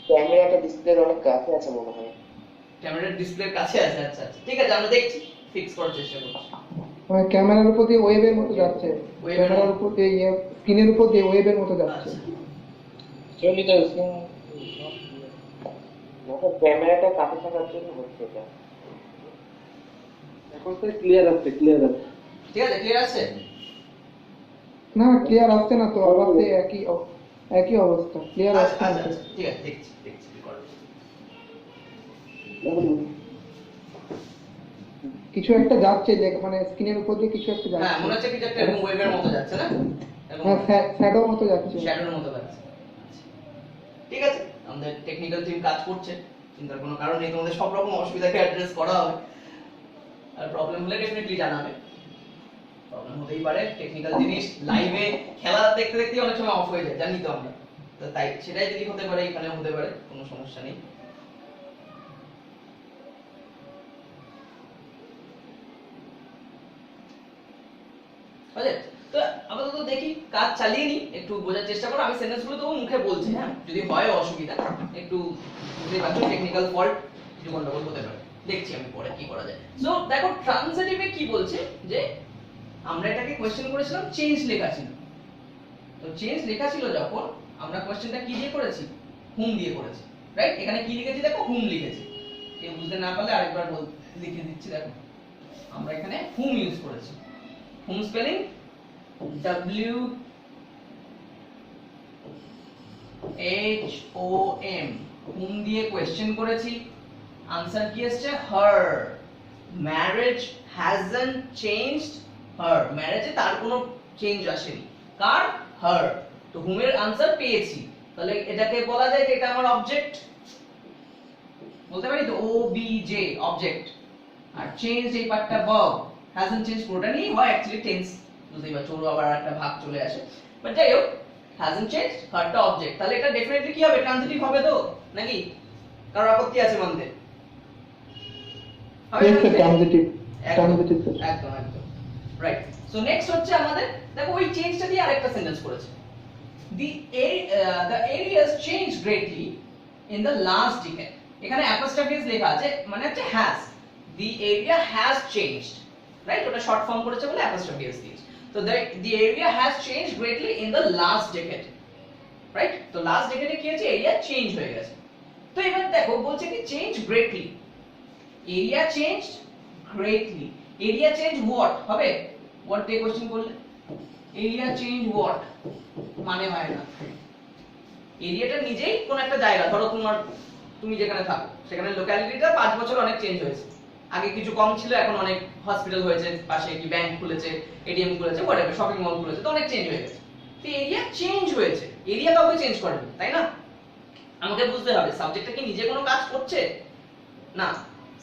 ক্যামেরাটা ডিসপ্লের অনেক কাছে আছে মনে হয়। ক্যামেরার ডিসপ্লের কাছে আছে, আচ্ছা আচ্ছা, ঠিক আছে, আমরা দেখছি, ফিক্স করার চেষ্টা করছি। মানে ক্যামেরার উপর দিয়ে ওয়েবের মতো যাচ্ছে, ওয়েবের ক্যামেরার উপর দিয়ে স্ক্রিনের উপর দিয়ে ওয়েবের মতো যাচ্ছে। আচ্ছা, ক্যামেরাটা কাছে থাকার জন্য হচ্ছে এটা। এখন তো ক্লিয়ার আসছে, ক্লিয়ার আসছে। ঠিক আছে, ক্লিয়ার আছে? না ক্লিয়ার আসছে না তো, আবার সেই একই অবস্থা, ক্লিয়ার আচ্ছা আসছে আচ্ছা না। আচ্ছা, ঠিক আছে, দেখছি দেখছি কি করা যায়। কিছু একটা যাচ্ছে, মানে স্ক্রিনের উপর দিয়ে কিছু একটা হ্যাঁ, যাচ্ছে। মনে হচ্ছে কিছু একটা এরকম ওয়েবের মতো যাচ্ছে না, হ্যাঁ, শ্যাডো মতো যাচ্ছে। শ্যাডোর মতো যাচ্ছে। আচ্ছা, ঠিক আছে, আমাদের টেকনিক্যাল টিম কাজ করছে, চিন্তার কোনো কারণ নেই। তোমাদের সব রকম অসুবিধাকে অ্যাড্রেস করা হবে, আর প্রবলেম হলে ডেফিনেটলি জানাবে। প্রবলেম হতেই পারে, টেকনিক্যাল জিনিস, লাইভে খেলা দেখতে দেখতে অনেক সময় অফ হয়ে যায়, জানি তো আমরা। তো তাই সেটাই যদি হতে পারে, এখানে হতে পারে, কোনো সমস্যা নেই। বুঝলে? তো আপাতত দেখি, কাজ চালিয়ে নি, একটু বোঝার চেষ্টা করো। আমি সেন্টেন্স গুলো তো মুখে বলছি, হ্যাঁ, যদি হয় অসুবিধা একটু বুঝতে পারছো, টেকনিক্যাল ফল্ট কিছু গন্ডগোল হতে পারে, দেখছি আমি পরে কি করা যায়। সো দেখো ট্রানজিটিভে কি বলছে, যে আমরা এটাকে কোশ্চেন করেছিলাম চেঞ্জ লেখা ছিল। তো চেঞ্জ লেখা ছিল যখন আমরা কোশ্চেনটা কি দিয়ে করেছি, হুম দিয়ে করেছি, রাইট? এখানে কি লিখেছি দেখো, হুম লিখেছি। কেউ বুঝতে না পারলে আরেকবার লিখে দিচ্ছি, দেখো আমরা এখানে হুম ইউজ করেছি। হুম স্পেলিং WHOM, হুম দিয়ে কোশ্চেন করেছি, আনসার কি এসেছে, হার। ম্যারেজ হ্যাজন্ট চেঞ্জড হার, ম্যারেজে তার কোনো চেঞ্জ আসেনি, কার, হার। তো হুমের আনসার পেয়েছি, তাহলে এটাকে বলা যায় যে এটা আমার অবজেক্ট, বলতে পারি তো OBJ অবজেক্ট। আর চেঞ্জ এই পার্টটা ভার্ব, হ্যাজন্ট চেঞ্জ পুরোটা নিয়ে হয় অ্যাকচুয়ালি টেন্স, বুঝতেই পারছো, ওর আবার একটা ভাগ চলে আসে, বাট যাই হোক হ্যাজন্ট চেঞ্জ হারটা অবজেক্ট, তাহলে এটা ডেফিনেটলি কি হবে, ট্রানজিটিভ হবে তো নাকি? কারোর আপত্তি আছে মানতে? Yes, sir, transitive. একদম Transitive, sir. একদম একদম রাইট। সো নেক্সট হচ্ছে আমাদের, দেখো ওই চেঞ্জটা দিয়ে আরেকটা সেন্টেন্স করেছে, the areas changed greatly in the last decade। এখানে অ্যাপোস্ট্রফিস লেখা আছে, মানে হচ্ছে has, the area has changed, right? ওটা শর্ট ফর্ম করেছে বলে অ্যাপোস্ট্রফিস দিয়েছে। তো the area has changed greatly in the last decade, right? তো লাস্ট ডেকেডে কি হয়েছে, এরিয়া চেঞ্জ হয়ে গেছে। তো এবার দেখো বলছে কি change greatly, area changed greatly, area change what হবে, হোয়াট দিয়ে কোশ্চেন করলে এরিয়া চেঞ্জ হোয়াট মানে হয় না, এরিয়াটা নিজেই কোন একটা জায়গা, ধরো তুমি যেখানে থাকো সেখানে লোক্যালিটিটা 5 বছর অনেক চেঞ্জ হয়েছে, আগে কিছু কম ছিল এখন অনেক হসপিটাল হয়েছে, পাশে কি ব্যাংক খুলেছে, এটিএম খুলেছে, হোয়াটএভার শপিং মল খুলেছে, তো অনেক চেঞ্জ হয়ে গেছে। তো এরিয়া চেঞ্জ হয়েছে, এরিয়া কাউকে চেঞ্জ করেনি, তাই না? আমাকে বুঝতে হবে সাবজেক্টটা কি নিজে কোনো কাজ করছে না,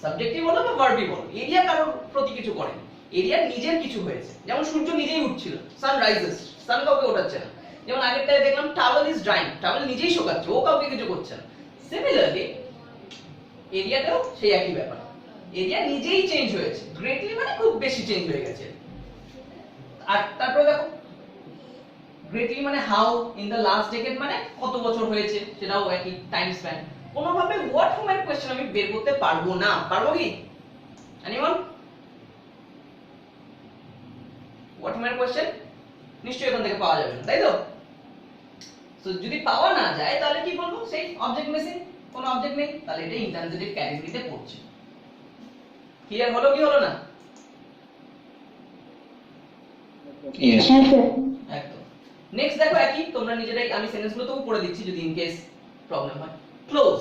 সাবজেক্টই বলো বা ভার্বই বলো, এরিয়া কারোর প্রতি কিছু করেনি, এরিয়া নিজের কিছু হয়েছে। যেমন সূর্য নিজেই উঠছিল, সান রাইজেস, সান কাউকে ওঠাচ্ছে না। যেমন আগেরটায় দেখলাম টাওয়েল ইজ ড্রাইং, টাওয়েল নিজেই শুকাচ্ছে, ও কাউকে কিছু করছে না। সিমিলারলি এরিয়াটাও সেই একই ব্যাপার, এরিয়া নিজেই চেঞ্জ হয়েছে, গ্রেটলি মানে খুব বেশি চেঞ্জ হয়ে গেছে। আর তারপরে দেখো গ্রেটলি মানে how, in the last decade মানে কত বছর হয়েছে, সেটাও একই টাইম স্প্যান। কোনোভাবে হোয়াট ফর্মের কোশ্চেন আমি বের করতে পারবো না, পারবো কি এনিওয়ান? হোয়াট ফর্মের কোশ্চেন নিশ্চয়ই এখান থেকে পাওয়া যাবে না, তাই তো? সো যদি পাওয়া না যায় তাহলে কি বলবো, সেই অবজেক্ট মিসিং, কোনো অবজেক্ট নেই, তাহলে এটা ইন্ট্রানজিটিভ ক্যাটাগরিতে পড়ছে। ক্লিয়ার হলো কি হলো না? Yes. হ্যাঁ স্যার। একদম। নেক্সট দেখো একই, তোমরা নিজেরাই, আমি সেন্টেন্সগুলো তো পড়ে দিচ্ছি যদি ইন কেস প্রবলেম হয়। ক্লোজ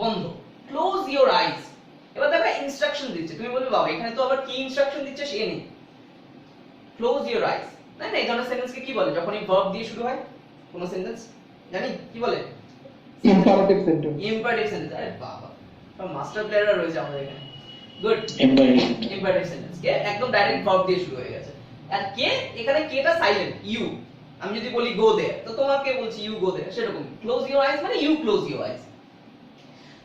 বন্ধ, ক্লোজ ইওর আইজ। এবার দেখো ইনস্ট্রাকশন দিচ্ছে, তুমি বলবে বাবা এখানে তো আবার কি ইনস্ট্রাকশন দিচ্ছে সে নেই। ক্লোজ ইওর আইজ, না না, এই ধরনের সেন্টেন্সকে কি বলে যখন এই ভার্ব দিয়ে শুরু হয় কোন সেন্টেন্স, জানি কি বলে? Imperative sentence. Imperative sentence. আরে বাবা, সব মাস্টার প্লেয়াররা রয়েছে আমাদের এখানে। গুড। Imperative. ইম্পারেটিভ সেন্টেন্স কে একদম ডাইরেক্ট ভার্ব দিয়ে শুরু হয়ে গেছে। আর কে, এখানে কেটা সাইলেন্ট, ইউ। আমি যদি বলি গো দেয়ার, তো তোমাকে বলছি ইউ গো দেয়ার, সেরকম। ক্লোজ ইওর আইজ মানে you close your eyes.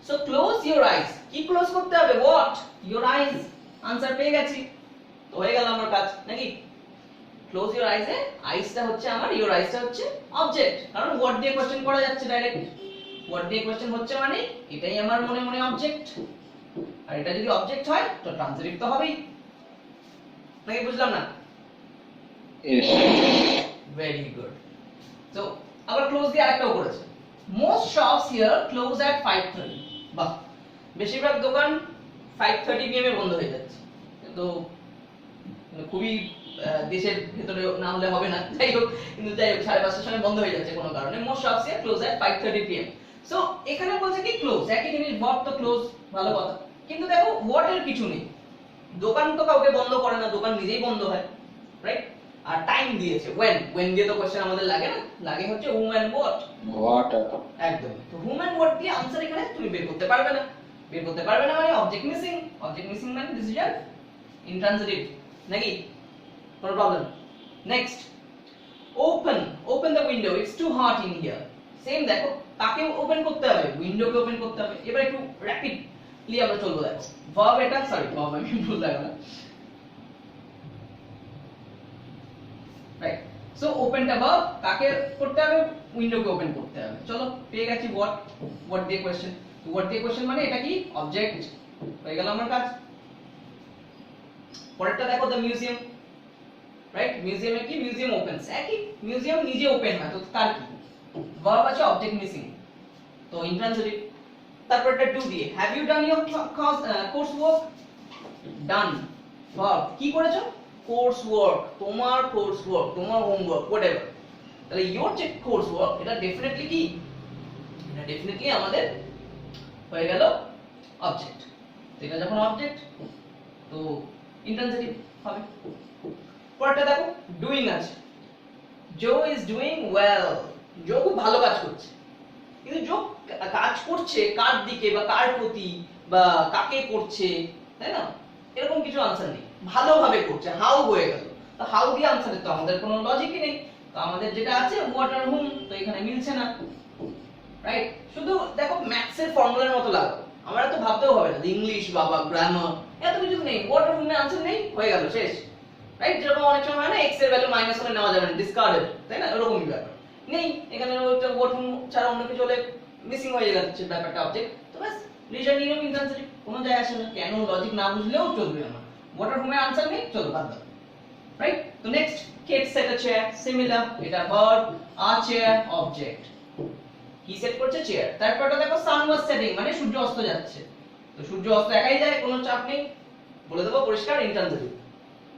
So close your eyes, কি ক্লোজ করতে হবে, হোয়াট, ইওর আইজ। আনসার পেয়ে গেছি, তো হয়ে গেল আমার কাজ নাকি? ক্লোজ ইওর আইজ এ আইজটা হচ্ছে আমার, ইওর আইজটা হচ্ছে অবজেক্ট, কারণ হোয়াট দিয়ে কোশ্চেন করা যাচ্ছে ডাইরেক্ট। হোয়াট দিয়ে কোশ্চেন হচ্ছে মানে এটাই আমার মনে মনে অবজেক্ট, আর এটা যদি অবজেক্ট হয় তো ট্রান্সিটিভ তো হবেই নাকি, বুঝলাম না? Yes. Very good. সো আবার ক্লোজ দিয়ে আরেকটাও করেছে, মোস্ট শপস হিয়ার ক্লোজ এট 5:30। বাহ, বেশিরভাগ দোকান 5:30 PM এ বন্ধ হয়ে যাচ্ছে, কিন্তু খুবই দেশের ভেতরে না হলে হবে না, যাই হোক, কিন্তু যাই হোক 5:30টার সময় বন্ধ হয়ে যাচ্ছে কোনো কারণে। Most shops here close at 5:30 PM। So এখানে বলছে কি ক্লোজ, একই জিনিস, ভার্ব তো ক্লোজ, ভালো কথা, কিন্তু দেখো হোয়াট এর কিছু নেই, দোকান তো কাউকে বন্ধ করে না, দোকান নিজেই বন্ধ হয়, রাইট? আর টাইম দিয়েছে when, when দিয়ে তো কোশ্চেন আমাদের লাগে না, লাগে হচ্ছে whom and what। What? একদম, তো whom and what দিয়ে आंसर এখানে তুমি বের করতে পারবে না, বের করতে পারবে না মানে অবজেক্ট মিসিং, অবজেক্ট মিসিং মানে দিস ইজ ইন্ট্রানজিটিভ নাকি, কোনো problem? Next, open, open the window, it's too hot in here. Same দেখো, কাকে ওপেন করতে হবে, উইন্ডোকে ওপেন করতে হবে। এবার একটু র‍্যাপিডলি আমরা চলবো, দেখো ভার্ব এটা, সরি ভার্ব আমি ভুল লাগলো, রাইট? সো ওপেনটা ভার্ব, কাকে করতে হবে, উইন্ডোকে ওপেন করতে হবে। চলো পেয়ে গেছি হোয়াট, হোয়াট দিয়ে কোশ্চেন, হোয়াট দিয়ে কোশ্চেন মানে এটা কি অবজেক্ট, হয়ে গেল আমার কাজ। পরেরটা দেখো দ্য মিউজিয়াম, রাইট মিউজিয়ামে কি মিউজিয়াম ওপেনস একই মিউজিয়াম নিজে ওপেন হয় তো তার কি ভার্ব আছে অবজেক্ট মিসিং তো ইন্ট্রান্সিটিভ তারপর একটা ডু দিয়ে have you done your course work done verb কি করেছো কোর্স ওয়ার্ক তোমার কোর্স ওয়ার্ক তোমার হোমওয়ার্ক হোয়াটএভার তাহলে ইওর যে কোর্স ওয়ার্ক এটা ডেফিনেটলি কি এটা ডেফিনেটলি আমাদের হয়ে গেল অবজেক্ট এটা যখন অবজেক্ট তো ইন্ট্রান্সিটিভ হবে পরেরটা দেখো ডুইং আছে জো ইজ ডুইং ওয়েল জো খুব ভালো কাজ করছে কিন্তু জো কাজ করছে কার দিকে বা কার প্রতি বা কাকে করছে তাই না এরকম কিছু আনসার নেই ভালোভাবে করছে হাউ হয়ে গেল তো হাউ দিয়ে আনসারের তো আমাদের কোনো লজিকই নেই তো আমাদের যেটা আছে হোয়াট আর হুম তো এখানে মিলছে না রাইট শুধু দেখো ম্যাথসের ফর্মুলার মতো লাগাও আমরা তো ভাবতেও হবে না ইংলিশ বাবা গ্রামার এত কিছু নেই হোয়াট আর হুমের আনসার নেই হয়ে গেল শেষ রাইট যেরকম অনেক সময় হয় না এক্স এর ভ্যালু মাইনাস করে নেওয়া যাবে না ডিসকার্ডেড তাই না এরকমই ব্যাপার নেই এখানে ওটা হোয়াট হুম ছাড়া অন্য কিছু হলে মিসিং হয়ে যাচ্ছে ব্যাপারটা অবজেক্ট তো ব্যাস রিজন নিয়ম ইন্ট্রান্সিটিভ কোনো যায় আসে না কেন লজিক না বুঝলেও চলবে আমার হোয়াট আর হুমের আনসার নেই চলো বাদ দাও রাইট তো next Kate set a chair similar এটা ভার্ব আ চেয়ার অবজেক্ট কি সেট করছে চেয়ার তারপরটা দেখো সান ওয়াজ সেটিং মানে সূর্য অস্ত যাচ্ছে তো সূর্য অস্ত একাই যায় কোনো চাপ নেই বলে দেবো পরিষ্কার ইন্ট্রান্সিটিভ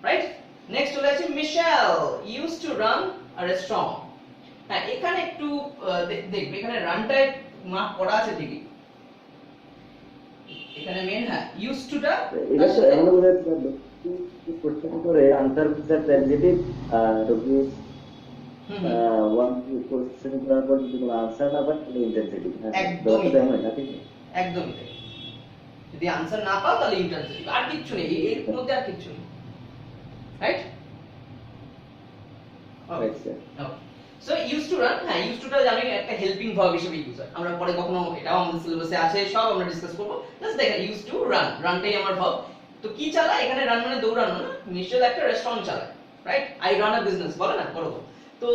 রাইট নেক্সট চলে আসছে Michelle used to run a restaurant হ্যাঁ এখানে একটু দেখবে এখানে রানটায় মার্ক করা আছে ঠিকই এখানে মেন হ্যাঁ ইউজ টুটা এটা তো এমন ভাবে কোশ্চেন করে আনসার ফিচার ট্রানজিটিভ তো কি ওয়ান কোশ্চেন করার পর যদি কোনো আনসার না পাই তাহলে ইন্টেন্সিটি একদমই তো এমন না ঠিক আছে একদমই তাই যদি আনসার না পাও তাহলে ইন্ট্রান্সিটিভ আর কিচ্ছু নেই এর মধ্যে আর কিচ্ছু নেই রাইট আচ্ছা সো ইউজ টু রান হ্যাঁ ইউজ টুটা জানি একটা হেল্পিং ভার্ব হিসেবে ইউজ হয় আমরা পরে কখনো এটাও আমাদের সিলেবাসে আছে সব আমরা ডিসকাস করব জাস্ট দেখেন ইউজ টু রান রানটাই আমার ভার্ব তো কি চালায় এখানে রান মানে দৌড়ানো না নিশ্চয়ই একটা রেস্টুরেন্ট চালায় right I run a business বলে না করো তো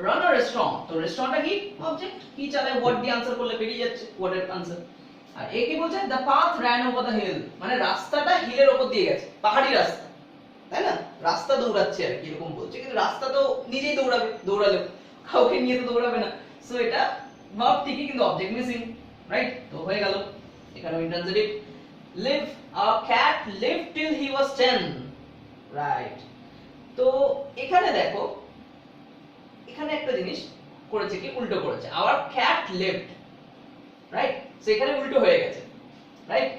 রান আ রেস্টুরেন্ট তো রেস্টুরেন্টটা কি অবজেক্ট কি চালায় হোয়াট দিয়ে আনসার করলে বেরিয়ে যাচ্ছে হোয়াট এর আনসার আর এ কি বলছে the path ran over the hill মানে রাস্তাটা হিলের উপর দিয়ে গেছে পাহাড়ি রাস্তা তাই না রাস্তা দৌড়াচ্ছে আর কি এরকম বলছে কিন্তু রাস্তা তো নিজেই দৌড়াবে দৌড়ালে কাউকে নিয়ে তো দৌড়াবে না সো এটা ভার্ব ঠিকই কিন্তু অবজেক্ট মিসিং রাইট তো হয়ে গেল এখানে intransitive live a cat lived till he was 10 right তো এখানে দেখো এখানে একটা জিনিস করেছে কি উল্টো করেছে our cat lived right so এখানে উল্টো হয়ে গেছে রাইট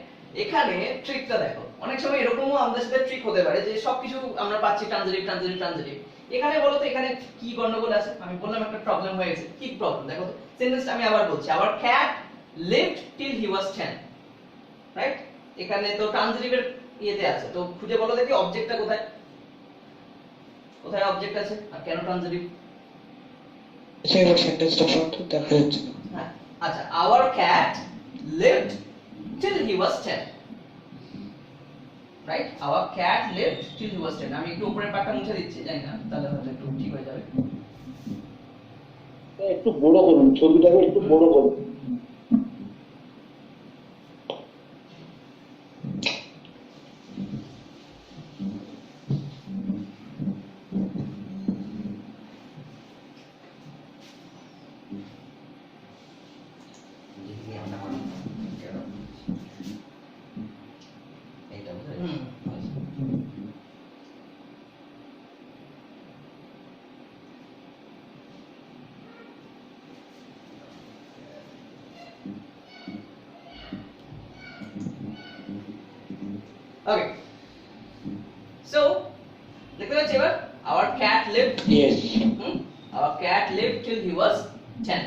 এখানে ট্রিকটা দেখো অনেক সময় এরকমও আমাদের সাথে ট্রিক হতে পারে যে সবকিছু আমরা পাচ্ছি ট্রানজিটিভ ট্রানজিটিভ ট্রানজিটিভ এখানে বলো তো এখানে কি গন্ডগোল আছে আমি বললাম একটা প্রবলেম হয়ে গেছে কি প্রবলেম দেখো তো সেন্টেন্সটা আমি আবার বলছি our cat lived till he was 10 right এখানে তো ট্রানজিটিভের ইয়েতে আছে তো খুঁজে বলো দেখি অবজেক্টটা কোথায় কোথায় অবজেক্ট আছে আর কেন ট্রানজিটিভ সেকেন্ড সেন্টেন্সটা পড়তে দেখা যাচ্ছে না হ্যাঁ আচ্ছা our cat lived till he was 10 right our cat lived till he was 10 আমি একটু উপরের পাটটা মুছে দিচ্ছি জানি না তাহলে হয়তো একটু ঠিক হয়ে যাবে একটু বড় করুন ছবিটাকে একটু বড় করুন Okay. So, দেখতে পাচ্ছি এবার our cat lived yes our cat lived till he was 10.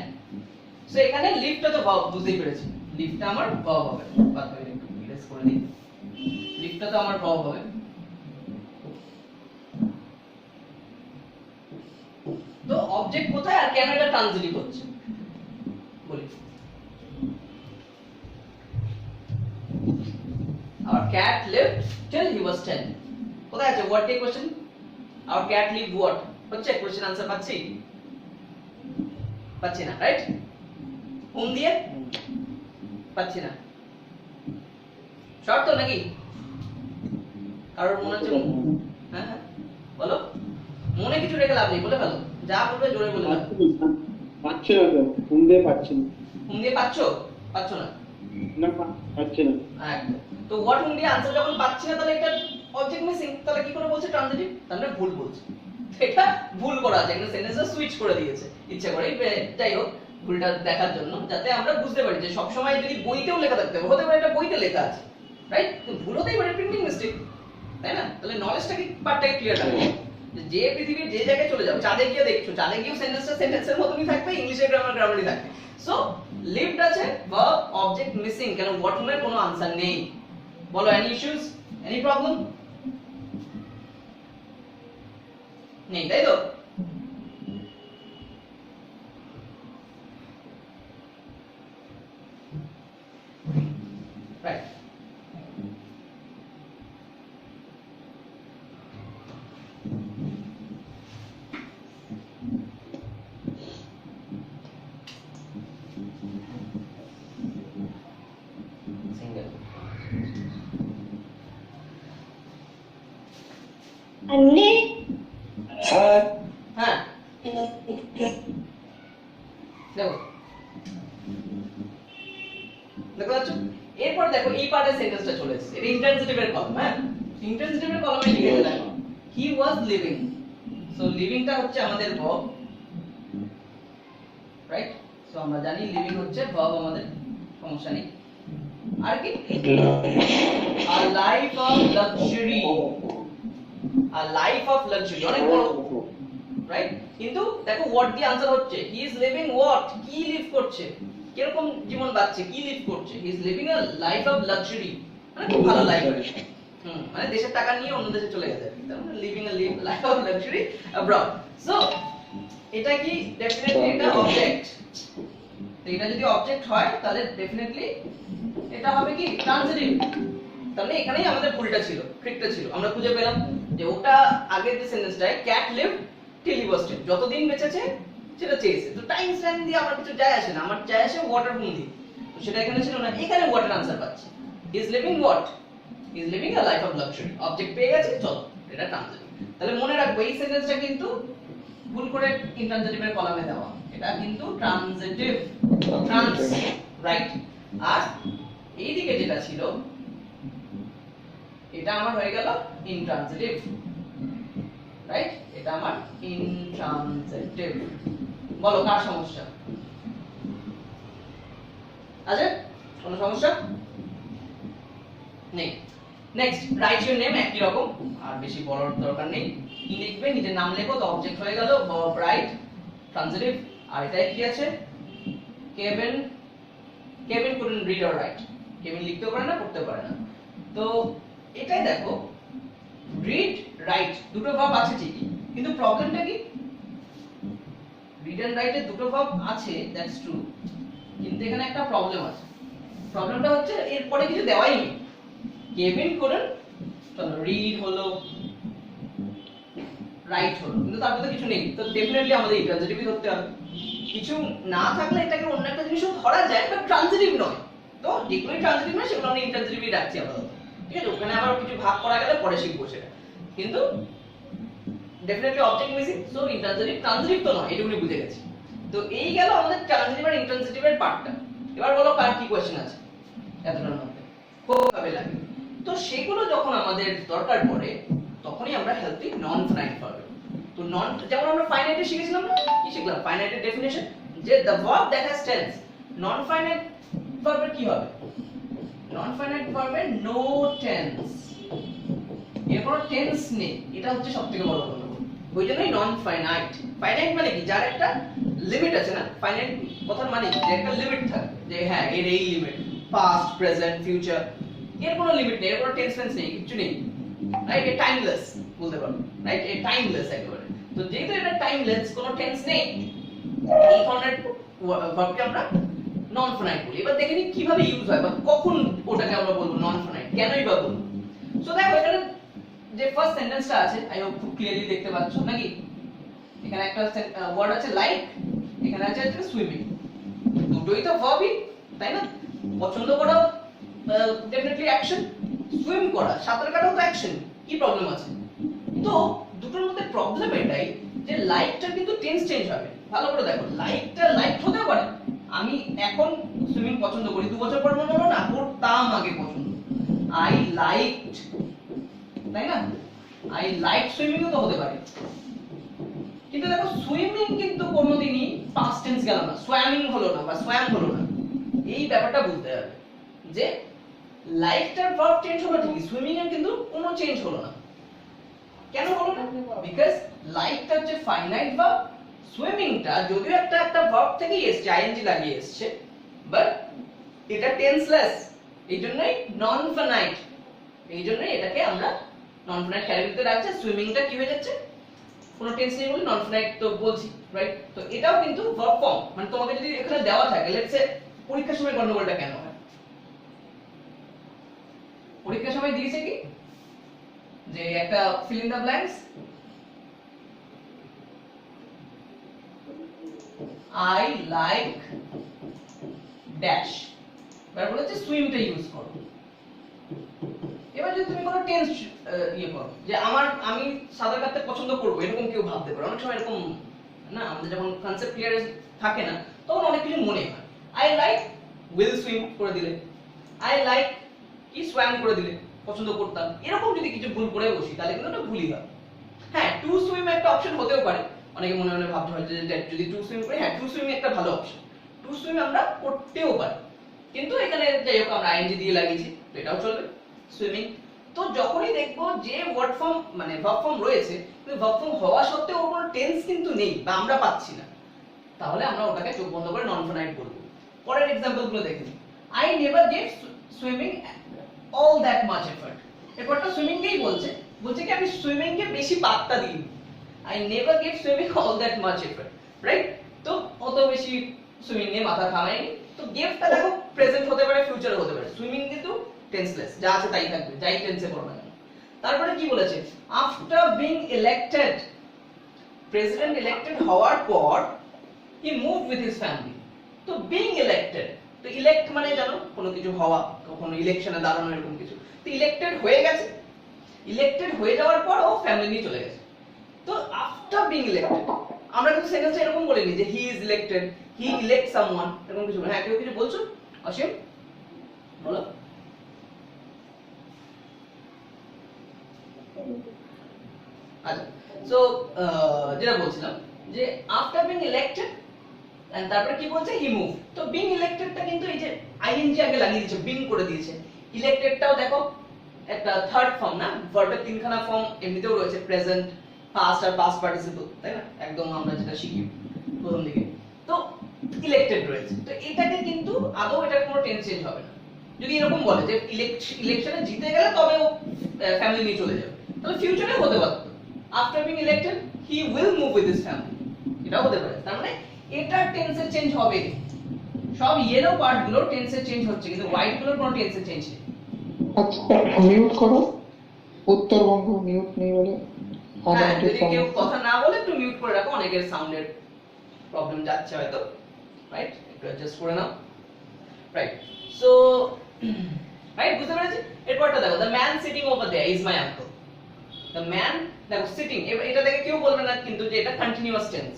So এখানে lived টা তো verb বুঝতেই পেরেছি। lived টা আমার verb হবে। বাদ বাকি একটু ইরেজ করে দিই। lived টা তো আমার verb হবে। তো অবজেক্ট কোথায় আর কেন এটা ট্রানজিটিভ হচ্ছে বলি our cat lived till he was 10 কোথায় আছে what K question our cat lived what হচ্ছে কোশ্চেন আনসার পাচ্ছি না রাইট হুম দিয়ে পাচ্ছি না শর্ট তো নাকি কারোর মনে হচ্ছে হ্যাঁ হ্যাঁ বলো মনে কিছু রেখে লাভ নেই, বলে ফেলো, যা বলবে জোরে বলে ফেলো। পাচ্ছে না তো, ঘুম দিয়ে পাচ্ছে না। হুম দিয়ে পাচ্ছো? পাচ্ছো না? না পাচ্ছে না। একদম। তো হোয়াট হুম দিয়ে আনসার যখন পাচ্ছি না, তাহলে এটা অবজেক্ট মিসিং, তাহলে কি করে বলছে ট্রানজিটিভ? তাহলে ভুল বলছে। এটা ভুল করা আছে, এখানে সেন্টেন্সটা সুইচ করে দিয়েছে ইচ্ছা করে। যাই হোক, ভুলটা দেখার জন্য, যাতে আমরা বুঝতে পারি যে সবসময় যদি বইতেও লেখা থাকতে হবে, হতে পারে এটা বইতে লেখা আছে, রাইট? তো ভুল হতেই পারে, প্রিন্টিং মিস্টেক, তাই না? তাহলে নলেজটাকে পার্টটাকে ক্লিয়ার রাখো। যে পৃথিবীর যে জায়গায় চলে যাও, চাঁদে গিয়ে দেখছো, চাঁদে গিয়েও সেন্টেন্সটা সেন্টেন্সের মতনই থাকবে, ইংলিশের গ্রামারই থাকবে। সো লিভড আছে, ভার্ব, অবজেক্ট মিসিং, কেন হোয়াট হুমের কোনো আনসার নেই। বলো, এনি ইস্যুস, এনি প্রবলেম? নেই, তাই তো? রাইট। সিঙ্গেল। अन्य হ্যাঁ হ্যাঁ, দেখো দেখো যাচ্ছ। এরপর দেখো এই পার্টের সেন্টেন্সটা চলে এসেছে, এটা ইন্ট্রানজিটিভের কলম। হ্যাঁ, ইন্ট্রানজিটিভের কলমে লিখে দেখো, হি ওয়াজ লিভিং। সো লিভিংটা হচ্ছে আমাদের ভার্ব, রাইট? সো আমরা জানি লিভিং হচ্ছে ভার্ব, আমাদের সমস্যা নেই। আর কি? A life of luxury, a life of luxury, অনেক বড়, রাইট? কিন্তু দেখো হোয়াট দিয়ে আনসার হচ্ছে, হি ইজ লিভিং হোয়াট, কি লিভ করছে, কিরকম জীবন বাঁচছে, কি লিভ করছে, he is living a life of luxury, মানে খুব ভালো লাইফ। মানে দেশের টাকা নিয়ে অন্য দেশে চলে গেছে, তার মানে living a life of luxury abroad. So এটা কি ডেফিনেটলি এটা অবজেক্ট। তো এটা যদি অবজেক্ট হয়, তাহলে ডেফিনেটলি এটা হবে কি ট্রানজিটিভ। তাহলে এখানেই আমাদের ভুলটা ছিল, ট্রিকটা ছিল। আমরা খুঁজে পেলাম যে ওটা আগের যে সেন্টেন্সটায় ক্যাট লিভড টিল হি ওয়াজ 10, যতদিন বেঁচেছে সেটা চেয়েছে। তো টাইম স্ট্যাম্প দিয়ে আমার কিছু যায় আসে না, আমার যায় আসে ওয়াটার হুম দিয়ে। তো সেটা এখানে ছিল না, এখানে ওয়াটার আনসার পাচ্ছি। হি is living what, he is living a life of luxury, object পেয়ে গেছে, চলো এটা ট্রানজিটিভ। তাহলে মনে রাখবো এই সেন্টেন্সটা কিন্তু ভুল করে ইন্ট্রানজিটিভের কলামে দেওয়া, এটা কিন্তু ট্রানজিটিভ, ট্রান্স, রাইট? আর এইদিকে যেটা ছিল এটা আমার হয়ে গেল ইনট্রানজিটিভ, রাইট? এটা আমার ইনট্রানজিটিভ। বলো কার সমস্যা আছে? কোনো সমস্যা নেই। নেক্সট, রাইট ইউর নেম, একই রকম, আর বেশি বলার দরকার নেই। কি লিখবে, নিজের নাম লেখো, তো অবজেক্ট হয়ে গেল ভার্ব, রাইট, ট্রানজিটিভ। আর এটাই কি আছে, Kevin, Kevin couldn't read or write, Kevin লিখতেও পারে না, পড়তেও পারে না। তো এটাই দেখো, রিড, রাইট দুটো ভার্ব আছে ঠিকই, কিন্তু প্রবলেমটা কি, রিড এন্ড রাইটে দুটো ভার্ব আছে, দ্যাটস ট্রু, কিন্তু এখানে একটা প্রবলেম আছে। প্রবলেমটা হচ্ছে এরপরে কিছু দেওয়াই নেই। কেভিন couldn't, চলো রিড হলো, রাইট হলো, কিন্তু তারপরে তো কিছু নেই, তো ডেফিনেটলি আমাদের ইন্ট্রানজিটিভই ধরতে হবে। কিছু না থাকলে এটাকে অন্য একটা জিনিসও ধরা যায়, বাট ট্রানজিটিভ নয়। তো যেগুলো ট্রানজিটিভ নয় সেগুলো আমরা ইন্ট্রানজিটিভই রাখছি আপাতত, ঠিক আছে? ওখানে আবার কিছু ভাগ করা গেলে পরে শিখবো সেটা, কিন্তু definitely object missing, so intransitive, transitive তো নয়, এটুকুনি বুঝে গেছি। তো এই গেল আমাদের ট্রানজিটিভ আর ইন্ট্রানজিটিভের পার্টটা। এবার বলো কার কি কোশ্চেন আছে এতটার মধ্যে, খুব ভাবে লাগে। তো সেগুলো যখন আমাদের দরকার পড়ে, তখনই আমরা হেল্প দিই নন ফাইনাইট ভার্বে। তো নন, যেমন আমরা ফাইনাইটে শিখেছিলাম না, কি শিখলাম, ফাইনাইটের ডেফিনিশন, যে the verb that has tense। Non finite ভার্বের কি হবে, নন ফাইনাইট ভার্বের নো টেন্স, এর কোনো টেন্স নেই, এটা হচ্ছে সবথেকে বড় কথা। ওই জন্যই নন ফাইনাইট। ফাইনাইট মানে কি, যার একটা লিমিট আছে না, ফাইনাইট কথার মানে কি, যে একটা লিমিট থাকে, যে হ্যাঁ এর এই লিমিট, পাস্ট, প্রেজেন্ট, ফিউচার, এর কোনো লিমিট নেই, এর কোনো টেন্স নেই, কিছু নেই, রাইট? এ টাইমলেস বলতে পারো, রাইট? এ টাইমলেস একেবারে। তো যেহেতু এটা টাইমলেস, কোনো টেন্স নেই, এই ধরনের ভার্বকে আমরা নন ফাইনাইট বলি। এবার দেখে নি কিভাবে ইউজ হয়, বা কখন ওটাকে আমরা বলবো নন ফাইনাইট, কেনই বা বলবো। সো দেখো এখানে যে ফার্স্ট সেন্টেন্সটা আছে, আই হোপ খুব ক্লিয়ারলি দেখতে পাচ্ছ নাকি? এখানে একটা ওয়ার্ড আছে লাইক, এখানে আছে সুইমিং, দুটোই তো ভার্বই, তাই না? পছন্দ করা ডেফিনেটলি অ্যাকশন, সুইম করা, সাঁতার কাটাও তো অ্যাকশন, কি প্রবলেম আছে? তো দুটোর মধ্যে বলতে প্রবলেম এটাই যে লাইকটা কিন্তু টেন্স চেঞ্জ হবে। ভালো করে দেখো, লাইকটা লাইক হতে পারে, আমি এখন সুইমিং পছন্দ করি, 2 বছর পর মনে হলো না করতাম আগে পছন্দ, আই লাইকড, তাই না? আই লাইক সুইমিং তো হতে পারে, কিন্তু দেখো সুইমিং কিন্তু কোনোদিনই পাস্ট টেন্স গেল না, সোয়ামিং হলো না বা সোয়াম হলো না। এই ব্যাপারটা বুঝতে হবে যে লাইকটার ভার্ব চেঞ্জ হলো ঠিকই, সুইমিং এর কিন্তু কোনো চেঞ্জ হলো না। কেন হলো না? বিকজ লাইকটা হচ্ছে ফাইনাইট ভার্ব, সুইমিংটা যদিও একটা ভার্ব থেকে এসছে, আইএনজি লাগিয়ে এসছে, বাট এটা টেন্সলেস, এইজন্যই নন ফাইনাইট, এইজন্যই এটাকে আমরা নন ফাইনাইট ক্যাটাগরিতে রাখছি। সুইমিংটা কি হয়ে যাচ্ছে, কোনো টেন্স নেই বলে নন ফাইনাইট তো বলছি, রাইট? তো এটাও কিন্তু ভার্ব ফর্ম, মানে তোমাকে যদি এখানে দেওয়া থাকে, লেটস সে পরীক্ষার সময় গন্ডগোলটা কেন হয়? পরীক্ষার সময় দিয়েছে কি যে একটা fill in the blanks, I like dash, এবার বলেছে সুইমটা ইউজ করো। এবার যদি তুমি কোনো টেন্স ইয়ে করো যে আমি সাঁতার কাটতে পছন্দ করব, এরকম কেউ ভাবতে পারে, অনেক সময় এরকম না, আমাদের যখন কনসেপ্ট ক্লিয়ার থাকে না তখন অনেক কিছু মনে হয়। আই লাইক উইল সুইম করে দিলে, আই লাইক কি সোয়াম করে দিলে, পছন্দ করতাম, এরকম যদি কিছু ভুল করে বসি তাহলে কিন্তু ওটা ভুলই হয়। হ্যাঁ, টু সুইম একটা অপশন হতেও পারে, অনেকে মনে মনে ভাবতে হয় যে যদি টু সুইম করি, হ্যাঁ টু সুইম একটা ভালো অপশন, টু সুইম আমরা করতেও পারি, কিন্তু এখানে যাই হোক আমরা আইএনজি দিয়ে লাগিয়েছি, তো এটাও চলবে সুইমিং। তো যখনই দেখবো যে ওয়ার্ড ফর্ম মানে ভার্ব ফর্ম রয়েছে কিন্তু ভার্ব ফর্ম হওয়া সত্ত্বেও ওর কোনো টেন্স কিন্তু নেই বা আমরা পাচ্ছি না, তাহলে আমরা ওটাকে চোখ বন্ধ করে নন ফাইনাইট বলবো। পরের एग्जांपल গুলো দেখুন, I never gave swimming all that much effort, এফর্টটা সুইমিং কেই বলছে, বলছে কি আমি সুইমিং কে বেশি পাত্তা দিইনি, I never gave swimming all that much effort, right? তো অত বেশি সুইমিং নিয়ে মাথা ঘামাইনি। তো গেভটা দেখো প্রেজেন্ট হতে পারে, ফিউচারে হতে পারে, সুইমিং কিন্তু টেন্সলেস, যা আছে তাই থাকবে, যাই টেন্সে পড়ো না। তারপরে কি বলেছে, after being elected, president elected হওয়ার পর হি মুভড উইথ হিজ ফ্যামিলি। তো বিং ইলেক্টেড, তো ইলেক্ট মানে জানো কোনো কিছু হওয়া, কখনো ইলেকশনে দাঁড়ানো, এরকম কিছু। তো ইলেক্টেড হয়ে গেছে, ইলেক্টেড হয়ে যাওয়ার পর ও ফ্যামিলি নিয়ে চলে গেছে। তো আফটার বিং ইলেক্টেড আমরা কিন্তু সেন্টেন্সটা এরকম বলিনি যে he is elected, he elect someone, এরকম কিছু। হ্যাঁ, কেউ কিছু বলছো? অসীম বলো। আচ্ছা, সো যেটা বলছিলাম যে আফটার বিং ইলেক্টেড এন্ড তারপরে কি বলছে, হি মুভ। তো বিং ইলেক্টেডটা কিন্তু এই যে আইএনজি আগে লাগিয়ে দিয়েছে, বিং করে দিয়েছে। ইলেক্টেডটাও দেখো একটা থার্ড ফর্ম না, ভার্বের তিনখানা ফর্ম এমনিতেও রয়েছে, প্রেজেন্ট, পাস্ট আর পাস্ট পার্টিসিপল, তাই না? একদম আমরা যেটা শিখি প্রথম দিকে। তো ইলেক্টেড রয়েছে, তো এটাকে কিন্তু আদৌ এটার কোনো টেন্স চেঞ্জ হবে না। যদি এরকম বলে যে ইলেকশনে জিতে গেলে তবে ও ফ্যামিলি নিয়ে চলে যাবে, তাহলে ফিউচারে হতে পারত after being elected he will move with his family, এটাও হতে পারে। তার মানে এটা টেন্সের চেঞ্জ হবে, সব ইয়েলো পার্ট গুলো টেন্সের চেঞ্জ হচ্ছে, কিন্তু হোয়াইট গুলোর কোনো টেন্সের চেঞ্জ নেই। আচ্ছা, মিউট করো, উত্তরবঙ্গ মিউট নেই বলে। হ্যাঁ, যদি কেউ কথা না বলে একটু মিউট করে রাখো, অনেকের সাউন্ডের প্রবলেম যাচ্ছে হয়তো, রাইট? একটু অ্যাডজাস্ট করে নাও, রাইট? সো রাইট, বুঝতে পেরেছি? এরপরটা দেখো, the man sitting over there is my uncle. The man, দেখো সিটিং, এটা দেখে কেউ বলবে না কিন্তু যে এটা কন্টিনিউয়াস টেন্স।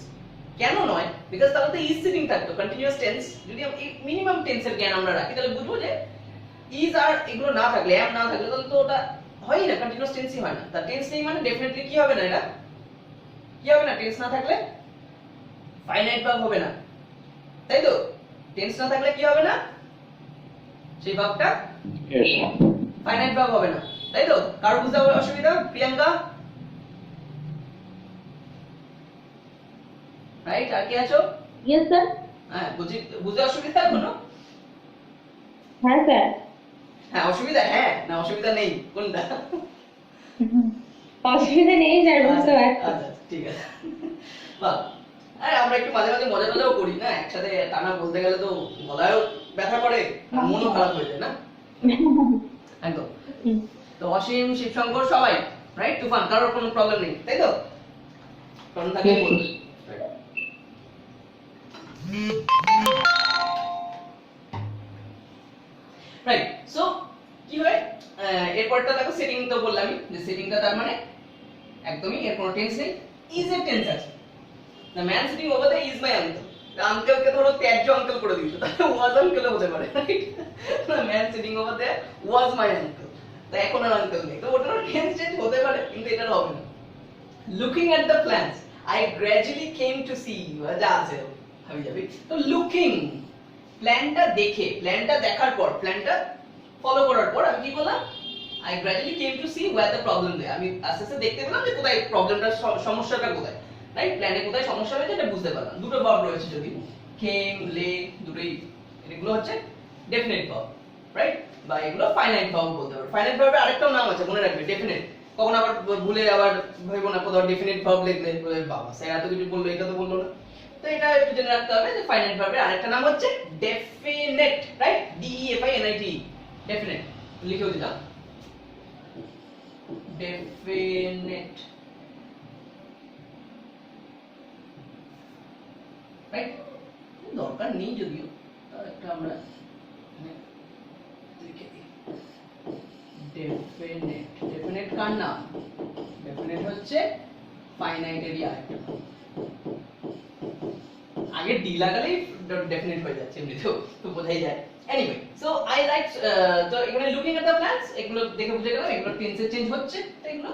কেন নয়? বিকজ তাহলে তো ইজ সিটিং থাকতো। কন্টিনিউয়াস টেন্স যদি মিনিমাম টেন্সের জ্ঞান আমরা রাখি তাহলে বুঝবো যে ইজ আর এগুলো না থাকলে, এম না থাকলে তাহলে তো ওটা হয় না, কন্টিনিউয়াস টেন্সই হয় না। তার টেন্স নেই মানে ডেফিনেটলি কি হবে না, এটা কি হবে না, টেন্স না থাকলে ফাইনাইট ভার্ব হবে না, তাই তো? টেন্স না থাকলে কি হবে না, সেই ভার্বটা ফাইনাইট ভার্ব হবে না, তাই তো? কার বুঝতে অসুবিধা? প্রিয়াঙ্কা, রাইট? আর কি আছো? Yes sir. হ্যাঁ, বুঝতে অসুবিধা কোনো? হ্যাঁ স্যার। হ্যাঁ, অসুবিধা, হ্যাঁ না অসুবিধা নেই, কোনটা? অসুবিধা নেই স্যার, বুঝতে পারছি। আচ্ছা, ঠিক আছে, বাহ। আরে আমরা একটু মাঝে মাঝে মজা টজাও করি না, একসাথে টানা বলতে গেলে তো গলায়ও ব্যথা করে আর মনও খারাপ হয়ে যায় না, একদম। তো অসীম, শিবশঙ্কর সবাই রাইট, তুফান, কারোর কোনো প্রবলেম নেই, তাই তো? প্রবলেম থাকলে Yes, বলুন। রাইট, সো কি হয়, এরপরটা দেখো সেটিং তো বললামই যে সেটিংটা তার মানে একদমই এর কোনো টেন্স নেই, ইজ এর টেন্স আছে। The man sitting over the is my uncle, আঙ্কেলকে ধরো ত্যায্য আঙ্কেল করে দিয়েছো, তাহলে ওয়াজ আঙ্কেল হতে পারে, right? The man sitting over the was my uncle, তো এখন আর আঙ্কেল নেই, তো ওটার টেন্স চেঞ্জ হতে পারে কিন্তু এটার হবে না। Looking at the plants, I gradually came to see, যা আছে ভাবি যাবি। তো লুকিং, প্ল্যানটা দেখে, প্ল্যানটা দেখার পর, প্ল্যানটা ফলো করার পর আমি কি করলাম, I gradually came to see where the problem lay, আমি আস্তে আস্তে দেখতে পেলাম যে কোথায় প্রবলেমটা, সমস্যাটা কোথায়, রাইট? প্ল্যানে কোথায় সমস্যা হয়েছে এটা বুঝতে পারলাম। দুটো ভার্ব রয়েছে, যদি came, lay দুটোই, এগুলো হচ্ছে ডেফিনিট ভার্ব, রাইট? বা এগুলো ফাইনাইট ভার্ব বলতে পারো। ফাইনাইট ভার্বের আরেকটাও নাম আছে, মনে রাখবে, ডেফিনিট। কখন আবার ভুলে আবার ভেবো না কোথাও ডেফিনিট ভার্ব লিখলে বাবা স্যার এত কিছু বললো, এটা তো বললো না। তো এটা একটু জেনে রাখতে হবে যে ফাইনাইট ভার্বের আরেকটা নাম হচ্ছে ডেফিনিট, রাইট? DEFINIT, ডেফিনিট লিখেও দিলাম, definite, রাইট? দরকার নেই যদিও, তার একটা আমরা লিখে দিই ডেফিনেট। ডেফিনেট কার নাম? ডেফিনেট হচ্ছে ফাইনাইট এরিয়া আরেকটা নাম। আগে ডি লাগালেই ডেফিনেট হয়ে যাচ্ছে এমনিতেও, তো বোঝাই যায়। এনিওয়ে, সো আই লাইক, তো এখানে লুকিং এট দ্য প্ল্যান্টস, এগুলো দেখে বুঝে গেলাম এগুলো টেন্সে চেঞ্জ হচ্ছে, তো এগুলো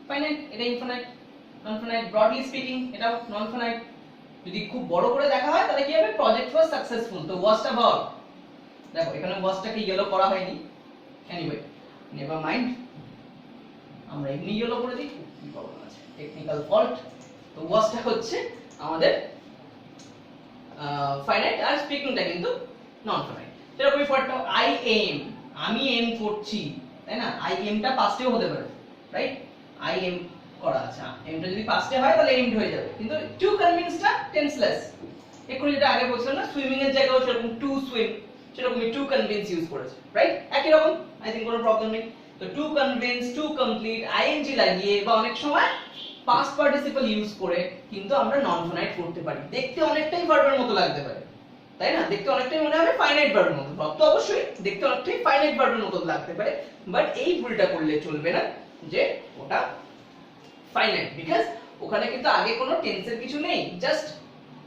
ফাইনাইট, এটা infinite. Non finite, broadly speaking এটাও নন ফাইনাইট। যদি খুব বড় করে দেখা হয় তাহলে কি হবে, প্রজেক্ট ওয়াজ সাকসেসফুল, তো ওয়াজটা ভার্ব। দেখো এখানে ওয়াজটাকে ইয়েলো করা হয়নি, এনিওয়ে নেভার মাইন্ড, আমরা এমনি ইয়েলো করে দিই, কি প্রবলেম আছে, টেকনিক্যাল ফল্ট। তো ওয়াজটা হচ্ছে আমাদের ফাইনাইট, আর স্পিকিংটা কিন্তু নন ফাইনাইট। সেরকমই ফরটা আই এম, আমি এম করছি, তাই না? আই এমটা পাস্টেও হতে পারে, রাইট? আই এম করা আছে, এমটা যদি পাস্টে হয় তাহলে এমড হয়ে যাবে, কিন্তু টু কনভিন্সটা টেন্সলেস। এক্ষুনি যেটা আগে বলছিলাম না, সুইমিং এর জায়গায় সেরকম টু সুইম, সেরকমই টু কনভিন্স ইউজ করেছে, রাইট? একই রকম, আই থিংক কোনো প্রবলেম নেই। তো to convince, to complete, ING লাগিয়ে বা অনেক সময় পাস্ট পার্টিসিপল ইউজ করে কিন্তু আমরা নন ফাইনাইট করতে পারি। দেখতে অনেকটাই ভার্বের মতো লাগতে পারে, তাই না? দেখতে অনেকটাই মনে হবে ফাইনাইট ভার্বের মতো, ভাব তো অবশ্যই দেখতে অনেকটাই ফাইনাইট ভার্বের মতো লাগতে পারে, বাট এই ভুলটা করলে চলবে না যে ওটা ফাইনাইট, বিকজ ওখানে কিন্তু আগে কোনো টেন্সের কিছু নেই, জাস্ট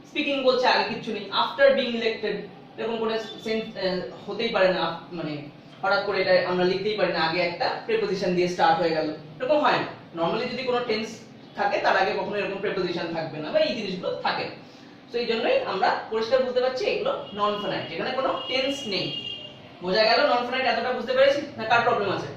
স্পিকিং বলছে, আগে কিছু নেই। আফটার বিং ইলেক্টেড এরকম করে সেন্স হতেই পারে না, মানে হঠাৎ করে এটা আমরা লিখতেই পারি না আগে একটা প্রিপোজিশন দিয়ে স্টার্ট হয়ে গেল, এরকম হয় না। নরমালি যদি কোনো টেন্স থাকে তার আগে কখনো এরকম প্রিপোজিশন থাকবে না, বা এই জিনিসগুলো থাকে না। সো এই জন্যই আমরা পরিষ্কার বুঝতে পারছি এগুলো নন ফাইনাইট, এখানে কোনো টেন্স নেই। বোঝা গেল নন ফাইনাইট? এতটা বুঝতে পেরেছি না? কার প্রবলেম আছে?